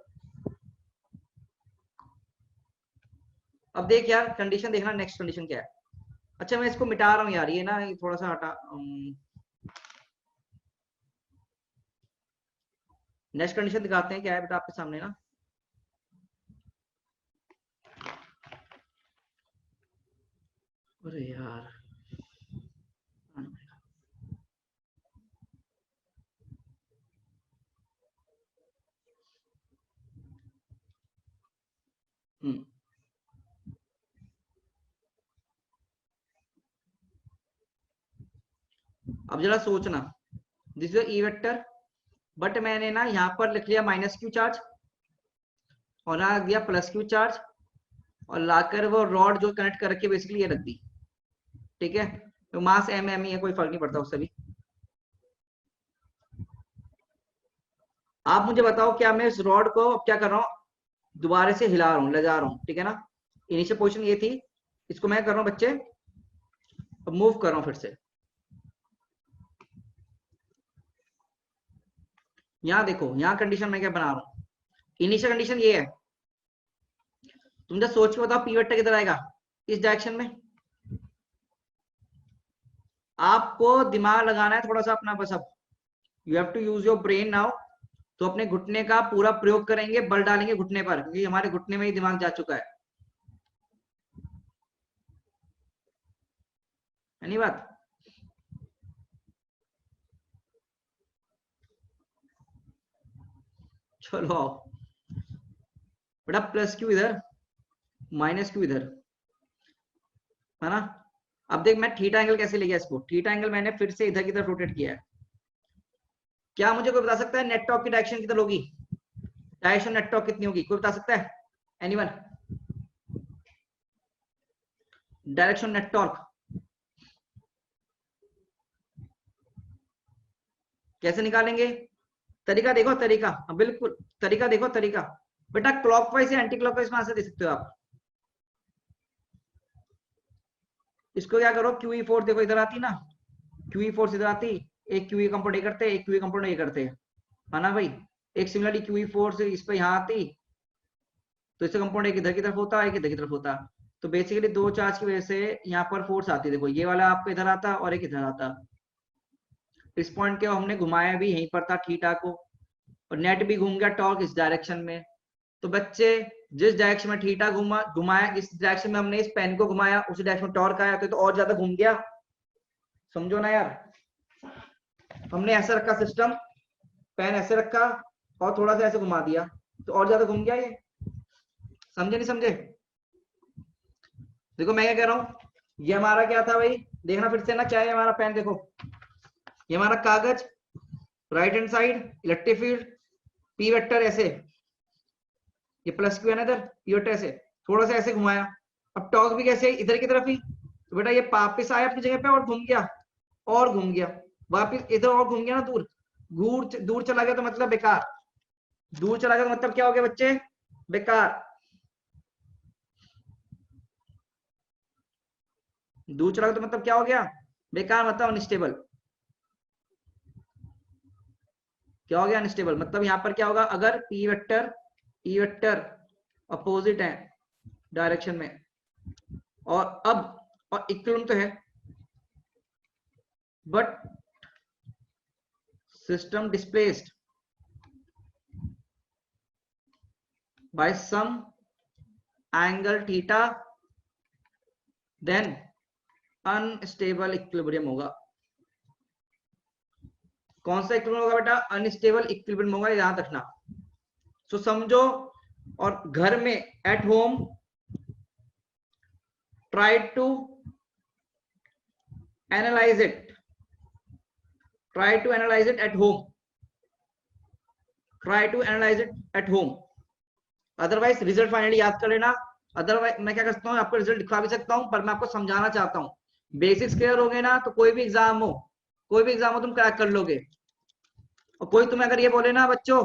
अब देख यार कंडीशन देखना, नेक्स्ट कंडीशन क्या है। अच्छा मैं इसको मिटा रहा हूँ यार, ये ना ये थोड़ा सा हटा, नेक्स्ट कंडीशन दिखाते हैं क्या है बेटा आपके सामने ना। अरे यार अब जरा सोचना, this is E vector, but मैंने ना यहाँ पर लिख लिया माइनस क्यू चार्ज और ना दिया प्लस क्यू चार्ज, और लाकर वो रॉड जो कनेक्ट करके बेसिकली ये रख दी, ठीक है। तो मास एम एम ही है, कोई फर्क नहीं पड़ता उससे भी। आप मुझे बताओ क्या मैं इस रॉड को अब क्या कर रहा हूँ, दोबारा से हिला रहा हूँ, ले जा रहा हूँ, ठीक है ना। इनिशियल पोजीशन ये थी, इसको मैं कर रहा हूँ बच्चे, अब मूव कर रहा हूँ फिर से। यहाँ देखो, यहाँ कंडीशन मैं क्या बना रहा हूँ, इनिशियल कंडीशन ये है, तुम जब सोच के बताओ पी वेक्टर किधर आएगा, इस डायरेक्शन में। आपको दिमाग लगाना है थोड़ा सा अपना, बस अब you have to use your brain now. तो अपने घुटने का पूरा प्रयोग करेंगे, बल डालेंगे घुटने पर, क्योंकि हमारे घुटने में ही दिमाग जा चुका है नहीं बात। चलो आओ बेटा, प्लस क्यू इधर, माइनस क्यू इधर, है ना। अब देख मैं थीटा एंगल कैसे ले गया इसको, थीटा एंगल मैंने फिर से इधर की तरफ रोटेट किया है। क्या मुझे कोई बता सकता है नेट टॉर्क की डायरेक्शन किधर होगी, डायरेक्शन नेट टॉर्क कितनी होगी, कोई बता सकता है, एनीवन, डायरेक्शन नेट टॉर्क कैसे निकालेंगे, तरीका देखो तरीका, बिल्कुल तरीका देखो तरीका। बेटा क्लॉकवाइज या एंटी क्लॉकवाइज में आंसर दे सकते हो आप। इसको क्या करो, क्यू ई फोर्स देखो इधर आती ना, क्यू ई फोर्स इधर आती, एक क्यू ई कंपाउंड ये करते, एक क्यू ई कंपाउंड ये करते, है ना भाई। एक सिमिलरली क्यू ई फोर्स इस पे यहाँ आती, तो इससे कंपाउंड एक इधर की तरफ होता, एक इधर की तरफ होता। तो बेसिकली दो चार्ज की वजह से यहाँ पर फोर्स आती, देखो ये वाला आपको इधर आता और एक इधर आता। इस पॉइंट के हमने घुमाया भी यहीं पर था थीटा को, और नेट भी घूम गया टॉर्क इस डायरेक्शन में। तो बच्चे जिस डायरेक्शन में थीटा घुमाया, इस डायरेक्शन में हमने इस पेन को घुमाया, उसी डायरेक्शन में टॉर्क आया, तो और ज्यादा घूम गया, समझो ना यार। हमने ऐसे रखा सिस्टम, पेन ऐसे रखा और थोड़ा सा ऐसे घुमा दिया, तो और ज्यादा घूम गया ये, समझे नहीं समझे। देखो मैं क्या कह रहा हूँ, ये हमारा क्या था भाई, देखना फिर से ना, क्या है हमारा पेन, देखो ये हमारा कागज, right hand side electric field, P vector ऐसे, ये प्लस क्यू है ना इधर, पी वेक्टर ऐसे, थोड़ा सा ऐसे घुमाया। अब टॉर्क भी कैसे, इधर की तरफ ही, तो बेटा ये वापिस आया अपनी जगह पे और घूम गया, और घूम गया वापिस इधर, और घूम गया ना दूर, दूर चला गया तो मतलब बेकार, दूर चला गया तो मतलब क्या हो गया बच्चे, बेकार। दूर चला गया तो मतलब क्या हो गया, बेकार, मतलब अनस्टेबल। क्या हो गया, अनस्टेबल। मतलब यहाँ पर क्या होगा, अगर P vector E vector opposite है डायरेक्शन में, और अब और इक्विलिब्रियम तो है, but system displaced by some angle theta, then unstable equilibrium होगा। कौन सा इक्विलिब्रियम होगा बेटा, अनस्टेबल इक्विलिब्रियम होगा, याद रखना। सो समझो, और घर में at home try to analyse it, try to analyse it at home, try to analyse it at home, otherwise result finally याद कर लेना। अदरवाइज मैं क्या करता हूँ, आपको रिजल्ट दिखा भी सकता हूँ, पर मैं आपको समझाना चाहता हूँ। बेसिक्स क्लियर हो गए ना, तो कोई भी एग्जाम हो तुम क्रैक कर लोगे। और कोई तुम्हें अगर ये बोले ना बच्चों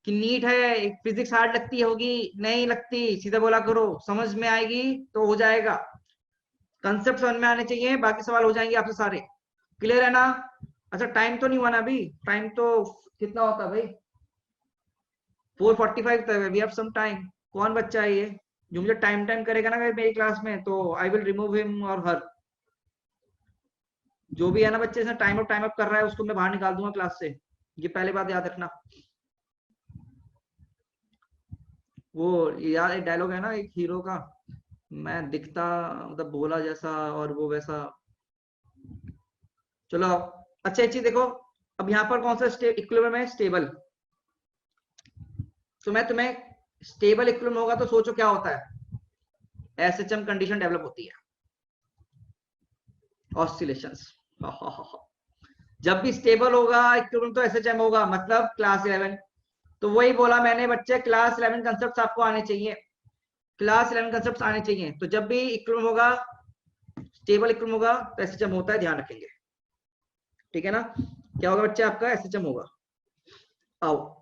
कि नीट है, फिजिक्स हार्ड लगती होगी, नहीं लगती, सीधा बोला करो, समझ में आएगी तो हो जाएगा। कंसेप्ट समझ में आने चाहिए, बाकी सवाल हो जाएंगे आपसे सारे। क्लियर है ना? अच्छा टाइम तो नहीं हुआ ना अभी, टाइम तो कितना होता है भाई, 4:45 तक है, वी हैव सम टाइम। कौन बच्चा है ये जो मुझे टाइम टाइम करेगा ना मेरी क्लास में, तो आई विल रिमूव हिम और हर। जो भी है ना बच्चे से टाइम अप कर रहा है उसको मैं बाहर निकाल दूंगा क्लास से, ये पहले बात याद रखना। वो यार एक डायलॉग है ना एक हीरो का, मैं दिखता मतलब भोला जैसा और वो वैसा। चलो अच्छा एक चीज देखो, अब यहाँ पर कौन सा इक्विलिब्रियम है, स्टेबल। तो मैं तुम्हें स्टेबल इक्विलिब्रियम होगा तो सोचो क्या होता है, एसएचएम कंडीशन डेवलप होती है, ऑसिलेशंस। जब भी स्टेबल होगा इक्विलिब्रियम तो एसएचएम होगा, मतलब क्लास 11। तो वही बोला मैंने बच्चे, क्लास 11 कंसेप्ट आपको आने चाहिए, क्लास 11 कंसेप्ट आने चाहिए। तो जब भी इक्विलिब्रियम होगा, स्टेबल इक्विलिब्रियम होगा तो एसएचएम होता है, ध्यान रखेंगे। ठीक है ना? क्या होगा बच्चे आपका, एसएचएम होगा। आओ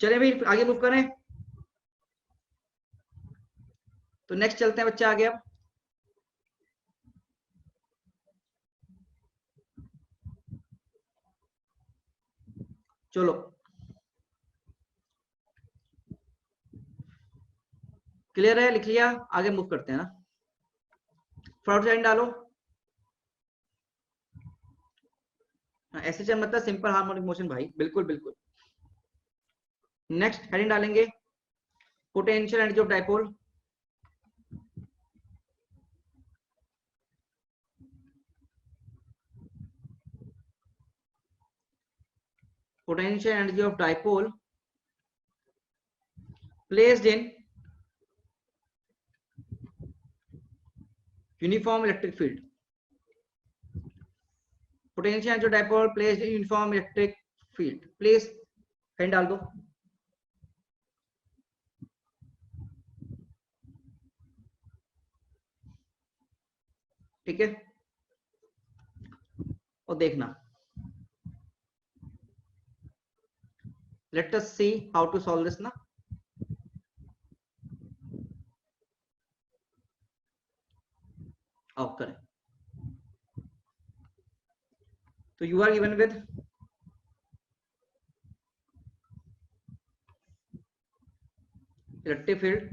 चले भाई आगे मूव करें। तो नेक्स्ट चलते हैं बच्चे आगे। अब चलो क्लियर है, लिख लिया, आगे मूव करते हैं ना। फटाफट साइन डालो। एसएचएम मतलब सिंपल हार्मोनिक मोशन भाई, बिल्कुल बिल्कुल। नेक्स्ट हेडिंग डालेंगे, potential energy of dipole. potential energy of dipole placed in uniform electric field, potential energy of dipole placed in uniform electric field, please कहीं डाल दो। ठीक है, और देखना, let us see how to solve this ना। आओ करें। तो you are given with electric field.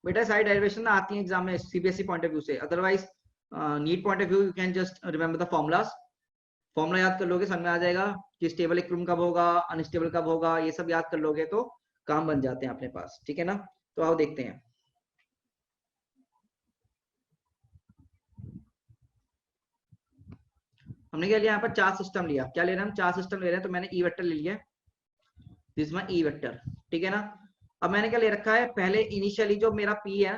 बेटा साइड डेरिवेशन आती है एग्जाम में सीबीएसई पॉइंट ऑफ व्यू से, otherwise NEET point of view you can just remember the formulas. Formula याद कर लोगे, समझ में आ जाएगा कि स्टेबल इक्विलिब्रियम कब होगा, अनस्टेबल कब होगा, ये सब याद कर लोगे तो काम बन जाते हैं अपने पास। ठीक है ना? तो आओ देखते हैं। हमने क्या लिया यहाँ पर, चार्ज सिस्टम लिया। क्या ले रहे हैं हम, चार्ज सिस्टम ले रहे हैं, तो मैंने ई वेक्टर ले लिया, दिस माय ई वेक्टर। ठीक है ना? अब मैंने क्या ले रखा है, पहले इनिशियली जो मेरा पी है,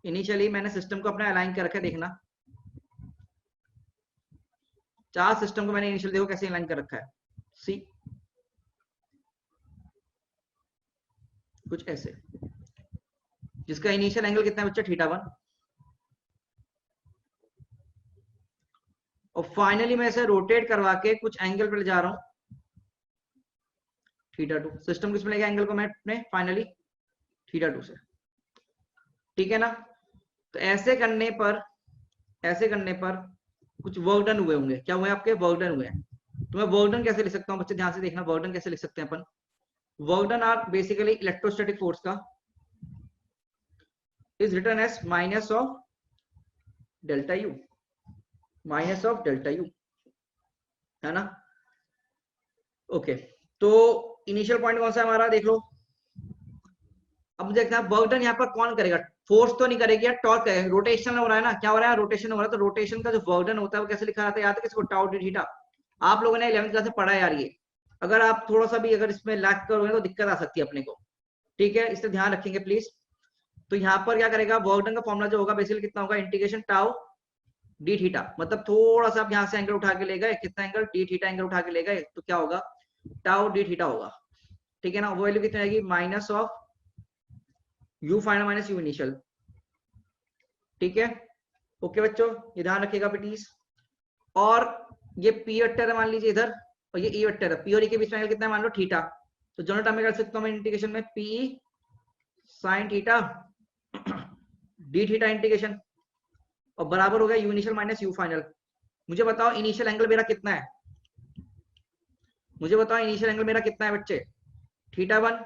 इनिशियली मैंने सिस्टम को अपना अलाइन कर रखा है, देखना चार्ज सिस्टम को मैंने इनिशियल देखो कैसे अलाइन कर रखा है, सी कुछ ऐसे, जिसका इनिशियल एंगल कितना है बच्चा, θ1। और फाइनली मैं इसे रोटेट करवा के कुछ एंगल पर ले जा रहा हूं, θ2। सिस्टम किस में लेगा एंगल को मैं अपने, फाइनली θ2 से। ठीक है ना? तो ऐसे करने पर कुछ वर्क डन हुए होंगे। क्या हुए आपके, वर्क डन हुए हैं। तो मैं वर्क डन कैसे लिख सकता हूं बच्चे, ध्यान से देखना, वर्क डन कैसे लिख सकते हैं अपन। Work done are basically electrostatic force का is written as minus of delta U, minus of delta U, है ना? ओके, तो इनिशियल पॉइंट कौन सा है हमारा, देख लो। अब देखना है वर्क डन यहाँ पर कौन करेगा, फोर्स तो नहीं करेगी यार, टॉर्क करेगा। रोटेशन हो रहा है ना, क्या हो रहा है, रोटेशन हो रहा है। तो रोटेशन का जो वर्क डन होता है वो कैसे लिखा जाता है, याद है किसको, टाउ डी थीटा। आप लोगों ने 11th क्लास से पढ़ा है यार ये, अगर आप थोड़ा सा भी अगर इसमें लैक करोगे तो दिक्कत आ सकती है अपने को। ठीक है, इससे ध्यान रखेंगे प्लीज। तो यहाँ पर क्या करेगा, वर्क डन का फॉर्मूला जो होगा बेसिकली कितना होगा, इंटीग्रेशन टाउ डी थीटा, मतलब थोड़ा सा आप यहाँ से एंगल उठा के ले गए, कितना एंगल, डी थीटा एंगल उठा के ले गए, तो क्या होगा, टाउ डी थीटा होगा, ठीक है ना। वो वैल्यू कितनी आएगी, minus of you final minus you initial, ठीक है। ओके बच्चों, ये ध्यान रखिएगा बेटीज। और ये पी वेक्टर है मान लीजिए इधर, और ये ई वेक्टर है, पी और ई के बीच में एंगल कितना है, मान लो थीटा, तो दोनों टर्म में कर सकता हूँ मैं इंटीग्रेशन में, P sine theta D theta integration, और बराबर हो गया you initial minus you final. मुझे बताओ इनिशियल एंगल मेरा कितना है, मुझे बताओ इनिशियल एंगल मेरा कितना है बच्चे, थीटा 1,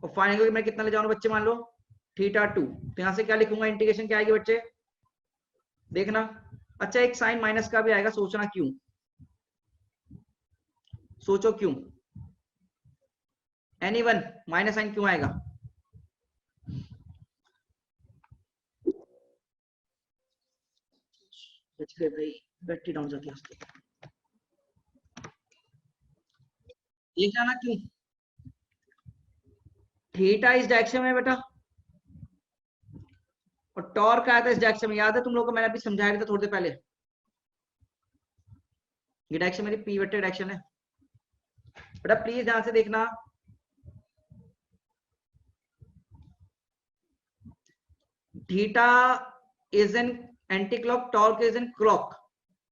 और फाइनल एंगल मैं कितना ले जाऊँ बच्चे, मान लो थीटा 2, तो यहां से क्या लिखूंगा, इंटीग्रेशन क्या आएगी बच्चे, देखना। अच्छा एक साइन माइनस का भी आएगा, सोचना क्यों, सोचो क्यों, एनीवन माइनस साइन क्यों आएगा, भाई बैटरी डाउन जाती है, ये जाना क्यों, थीटा इस डायरेक्शन में बेटा, और टॉर्क आया था इस डायरेक्शन में, याद है तुम लोगों को, मैंने अभी समझाया था थोड़ी देर पहले, ये डायरेक्शन मेरी पी वेक्टर डायरेक्शन है बेटा, प्लीज ध्यान से देखना। Theta is an anti clock, torque is an clock,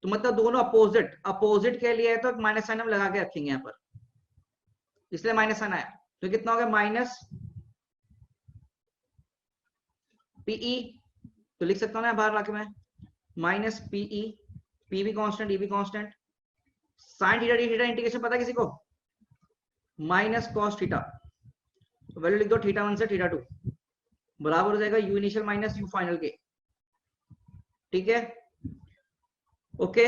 तो मतलब दोनों अपोजिट, अपोजिट के लिए है तो माइनस साइन हम लगा के रखेंगे यहाँ पर, इसलिए माइनस साइन आया, तो कितना हो गया, माइनस पीई, तो लिख सकता हूँ मैं बाहर लाके, मैं माइनस पीई, पी भी कांस्टेंट, ई भी constant, sine theta D theta integration पता है किसी को, माइनस कॉस थीटा, तो वैल्यू लिख दो थीटा 1 से थीटा 2, बराबर हो जाएगा you initial minus you final के, ठीक है। ओके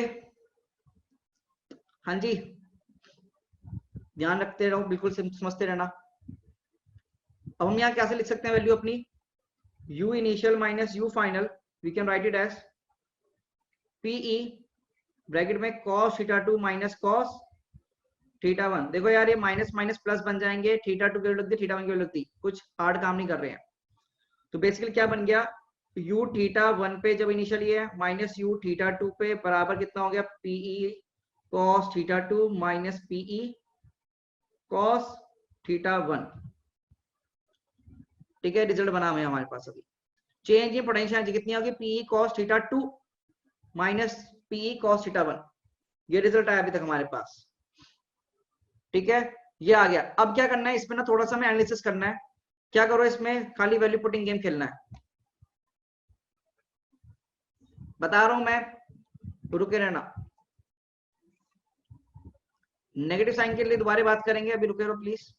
हाँ जी, ध्यान रखते रहो, बिल्कुल समझते रहना। अब हम यहाँ कैसे लिख सकते हैं वैल्यू अपनी, u initial minus u final, we can write it as PE bracket में cos theta 2 minus cos theta 1। देखो यार ये माइनस माइनस प्लस बन जाएंगे, थीटा 2 की वैल्यू लगती, थीटा 1 की वैल्यू लगती, कुछ हार्ड काम नहीं कर रहे हैं। तो बेसिकली क्या बन गया, u थीटा 1 पे जब इनिशियल ये है माइनस u थीटा 2 पे बराबर कितना हो गया, PE cos theta 2 minus PE cos theta 1, ठीक है। रिजल्ट बना हुआ है हमारे पास अभी, चेंज इन पोटेंशियल कितनी होगी, PE cos theta 2 minus PE cos theta 1, ये रिजल्ट आया अभी तक हमारे पास, ठीक है। ये आ गया, अब क्या करना है इसमें ना, थोड़ा सा हमें एनालिसिस करना है, क्या करो इसमें, खाली वैल्यू पुटिंग गेम खेलना है, बता रहा हूं मैं, रुके रहना, नेगेटिव साइन के लिए दोबारा बात करेंगे, अभी रुके रहो प्लीज।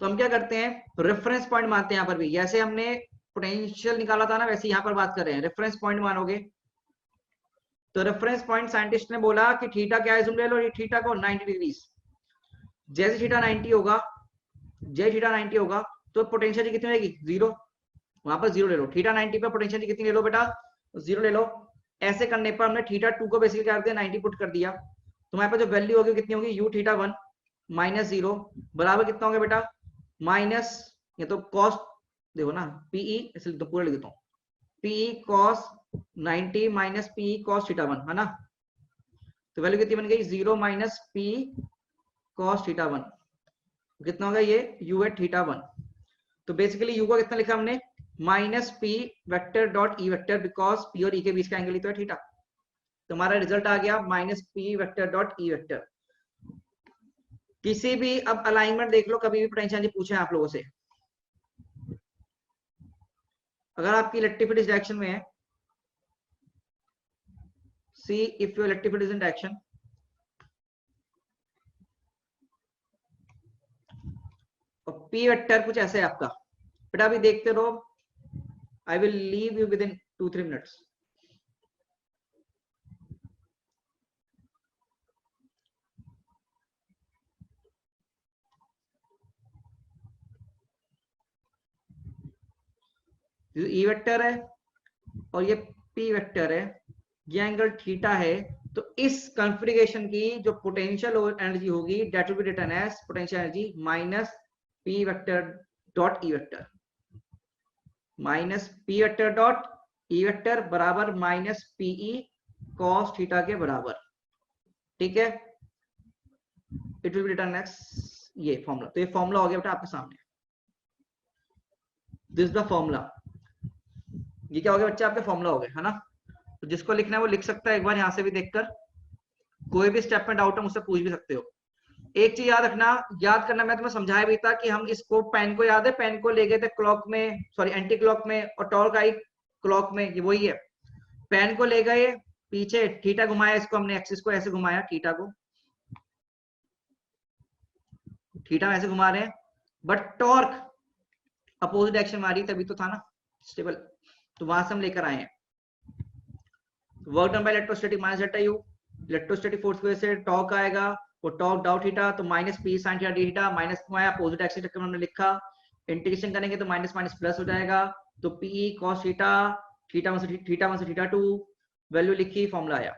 तो हम क्या करते हैं, रेफरेंस पॉइंट मानते हैं यहाँ पर भी, जैसे हमने पोटेंशियल निकाला था ना, वैसे यहाँ पर बात कर रहे हैं, रेफरेंस पॉइंट मानोगे। तो रेफरेंस पॉइंट साइंटिस्ट ने बोला कि थीटा क्या है, ले लो ये थीटा को 90 डिग्री, जैसे थीटा 90 होगा, जैसे थीटा 90 होगा तो पोटेंशियल कितनी रहेगी, जीरो, वहां पर जीरो ले लो, थीटा 90 पे पोटेंशियल कितनी ले लो बेटा, जीरो ले लो। ऐसे करने पर हमने थीटा 2 को बेसिकली क्या कर दिया, 90 पुट कर दिया, तो हमारे पास जो वैल्यू होगी कितनी होगी, यू थीटा 1 माइनस जीरो बराबर कितना होगा बेटा, माइनस, ये तो कॉस देखो ना, पीई इसलिए तो पूरा लिख देता हूँ, PE cos 90 minus PE cos theta 1 है ना, तो वैल्यू कितनी बन गई, zero minus P cos theta 1, कितना होगा ये u एट थीटा 1। तो बेसिकली u को कितना लिखा हमने, minus P vector dot E vector, because P और ई के बीच का एंगल ही तो है थीटा, तो हमारा रिजल्ट आ गया minus P vector dot E vector. किसी भी अब अलाइनमेंट देख लो, कभी भी पोटेंशियल पूछे आप लोगों से, अगर आपकी इलेक्ट्रिक फील्ड इस डायरेक्शन में है, see if your electric field is in direction, और पी वेक्टर कुछ ऐसे है आपका बेटा, अभी देखते रहो, I will leave you with in 2-3 minutes. E vector है और ये पी वेक्टर है, ये एंगल थीटा है, तो इस कॉन्फ़िगरेशन की जो पोटेंशियल एनर्जी होगी that will be written as potential energy minus P vector dot E vector, minus P vector dot E vector बराबर माइनस पीई कॉस थीटा के बराबर, ठीक है। It will be written as ये फॉर्मूला। तो ये फॉर्मूला हो गया बेटा आपके सामने, दिस द फॉर्मूला। ये क्या हो गया बच्चे, आपके फॉर्मूला हो गए, है ना। तो जिसको लिखना है वो लिख सकता है, एक बार यहां से भी देखकर। कोई भी स्टेप में डाउट है मुझसे पूछ भी सकते हो। एक चीज याद रखना, याद करना, मैं तुम्हें समझाया भी था कि हम इसको पेन को याद है, पेन को ले गए थे क्लॉक में, सॉरी एंटी क्लॉक में, और टॉर्क आई क्लॉक में, ये वही है। पेन को ले गए पीछे, थीटा घुमाया, इसको हमने एक्सिस को ऐसे घुमाया, थीटा को थीटा ऐसे घुमा रहे हैं, बट टॉर्क अपोजिट डायरेक्शन मारी, तभी तो था ना स्टेबल। तो वहां से हम लेकर आए हैं work done by electrostatic minus delta U, electrostatic force की वजह से टॉर्क आएगा, वो टॉर्क डाउ थीटा, तो minus P sine theta D theta, minus को आया अपोजिट एक्सिस में हमने लिखा, इंटीग्रेशन करेंगे तो माइनस माइनस प्लस हो जाएगा, तो P cos theta, theta one से थीटा टू, वैल्यू लिखी, फॉर्मूला आया।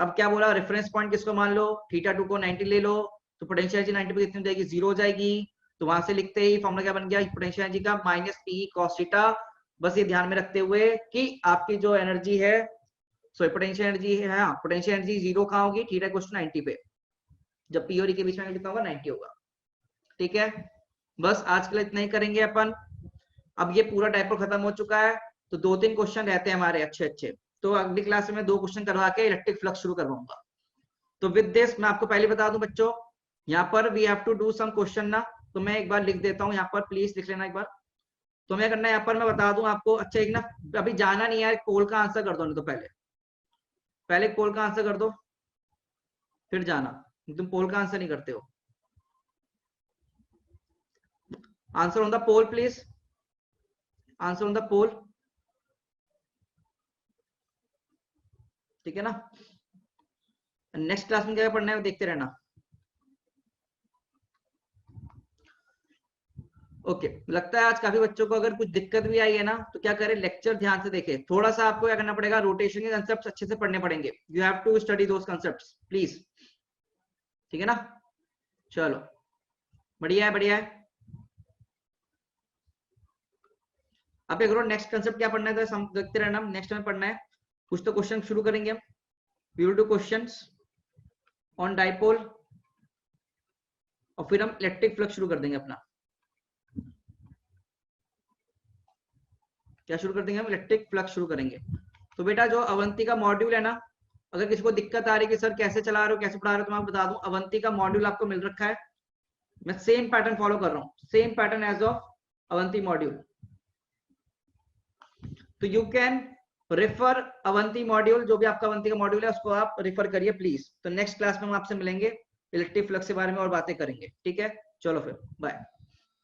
अब क्या बोला, रेफरेंस पॉइंट किसको मान लो, थीटा टू को 90 ले लो, तो पोटेंशियल एनर्जी 90 पे कितनी हो जाएगी, 0 हो जाएगी। तो वहां से लिखते ही फॉर्मूला क्या बन गया, पोटेंशियल एनर्जी का माइनस पी कॉस थीटा। बस ये ध्यान में रखते हुए कि आपकी जो एनर्जी है, सो पोटेंशियल एनर्जी है, हाँ पोटेंशियल एनर्जी 0 कहाँ होगी, थीटा इक्वल टू 90 पे, जब पी और ई के बीच में कितना होगा, 90 होगा, ठीक है। बस आज के लिए इतना ही करेंगे अपन। अब ये पूरा डायपोल खत्म हो चुका है, तो 2-3 क्वेश्चन रहते हैं हमारे अच्छे अच्छे, तो अगली क्लास में 2 क्वेश्चन करवा के इलेक्ट्रिक फ्लक्स शुरू करवाऊंगा। तो विद दिस मैं आपको पहले बता दूं बच्चों, यहाँ पर we have to do some question ना, तो मैं एक बार लिख देता हूँ यहाँ पर, प्लीज लिख लेना एक बार। तो मैं करना है यहाँ पर, मैं बता दूं आपको, अच्छा एक ना, अभी जाना नहीं है, पोल का आंसर कर दो, नहीं तो पहले पोल का आंसर कर दो, फिर जाना, तुम पोल का आंसर नहीं करते हो। Answer on the poll please, answer on the poll, ठीक है ना। नेक्स्ट क्लास में क्या पढ़ना है देखते रहना। ओके लगता है आज काफी बच्चों को अगर कुछ दिक्कत भी आई है ना, तो क्या करें, लेक्चर ध्यान से देखें। थोड़ा सा आपको क्या करना पड़ेगा, रोटेशन के कंसेप्ट अच्छे से पढ़ने पड़ेंगे, you have to study those concepts please, ठीक है ना। चलो बढ़िया है, बढ़िया है। अब एक नेक्स्ट कंसेप्ट क्या पढ़ना है, तो देखते रहना, नेक्स्ट में पढ़ना है कुछ तो क्वेश्चन शुरू करेंगे हम, we will do questions on dipole, और फिर हम इलेक्ट्रिक फ्लक्स शुरू कर देंगे अपना। क्या शुरू कर देंगे हम, इलेक्ट्रिक फ्लक्स शुरू करेंगे। तो बेटा जो अवंती का मॉड्यूल है ना, अगर किसी को दिक्कत आ रही है कि सर कैसे चला रहे हो, कैसे पढ़ा रहे हो, तो मैं आपको बता दूं, अवंती का मॉड्यूल आपको मिल रखा है, मैं सेम पैटर्न फॉलो कर रहा हूँ, same pattern as of Avanti module. तो you can refer Avanti module, जो भी आपका अवंती का मॉड्यूल है उसको आप रेफर करिए प्लीज। तो नेक्स्ट क्लास में हम आपसे मिलेंगे, इलेक्ट्रिक फ्लक्स के बारे में और बातें करेंगे, ठीक है। चलो फिर बाय।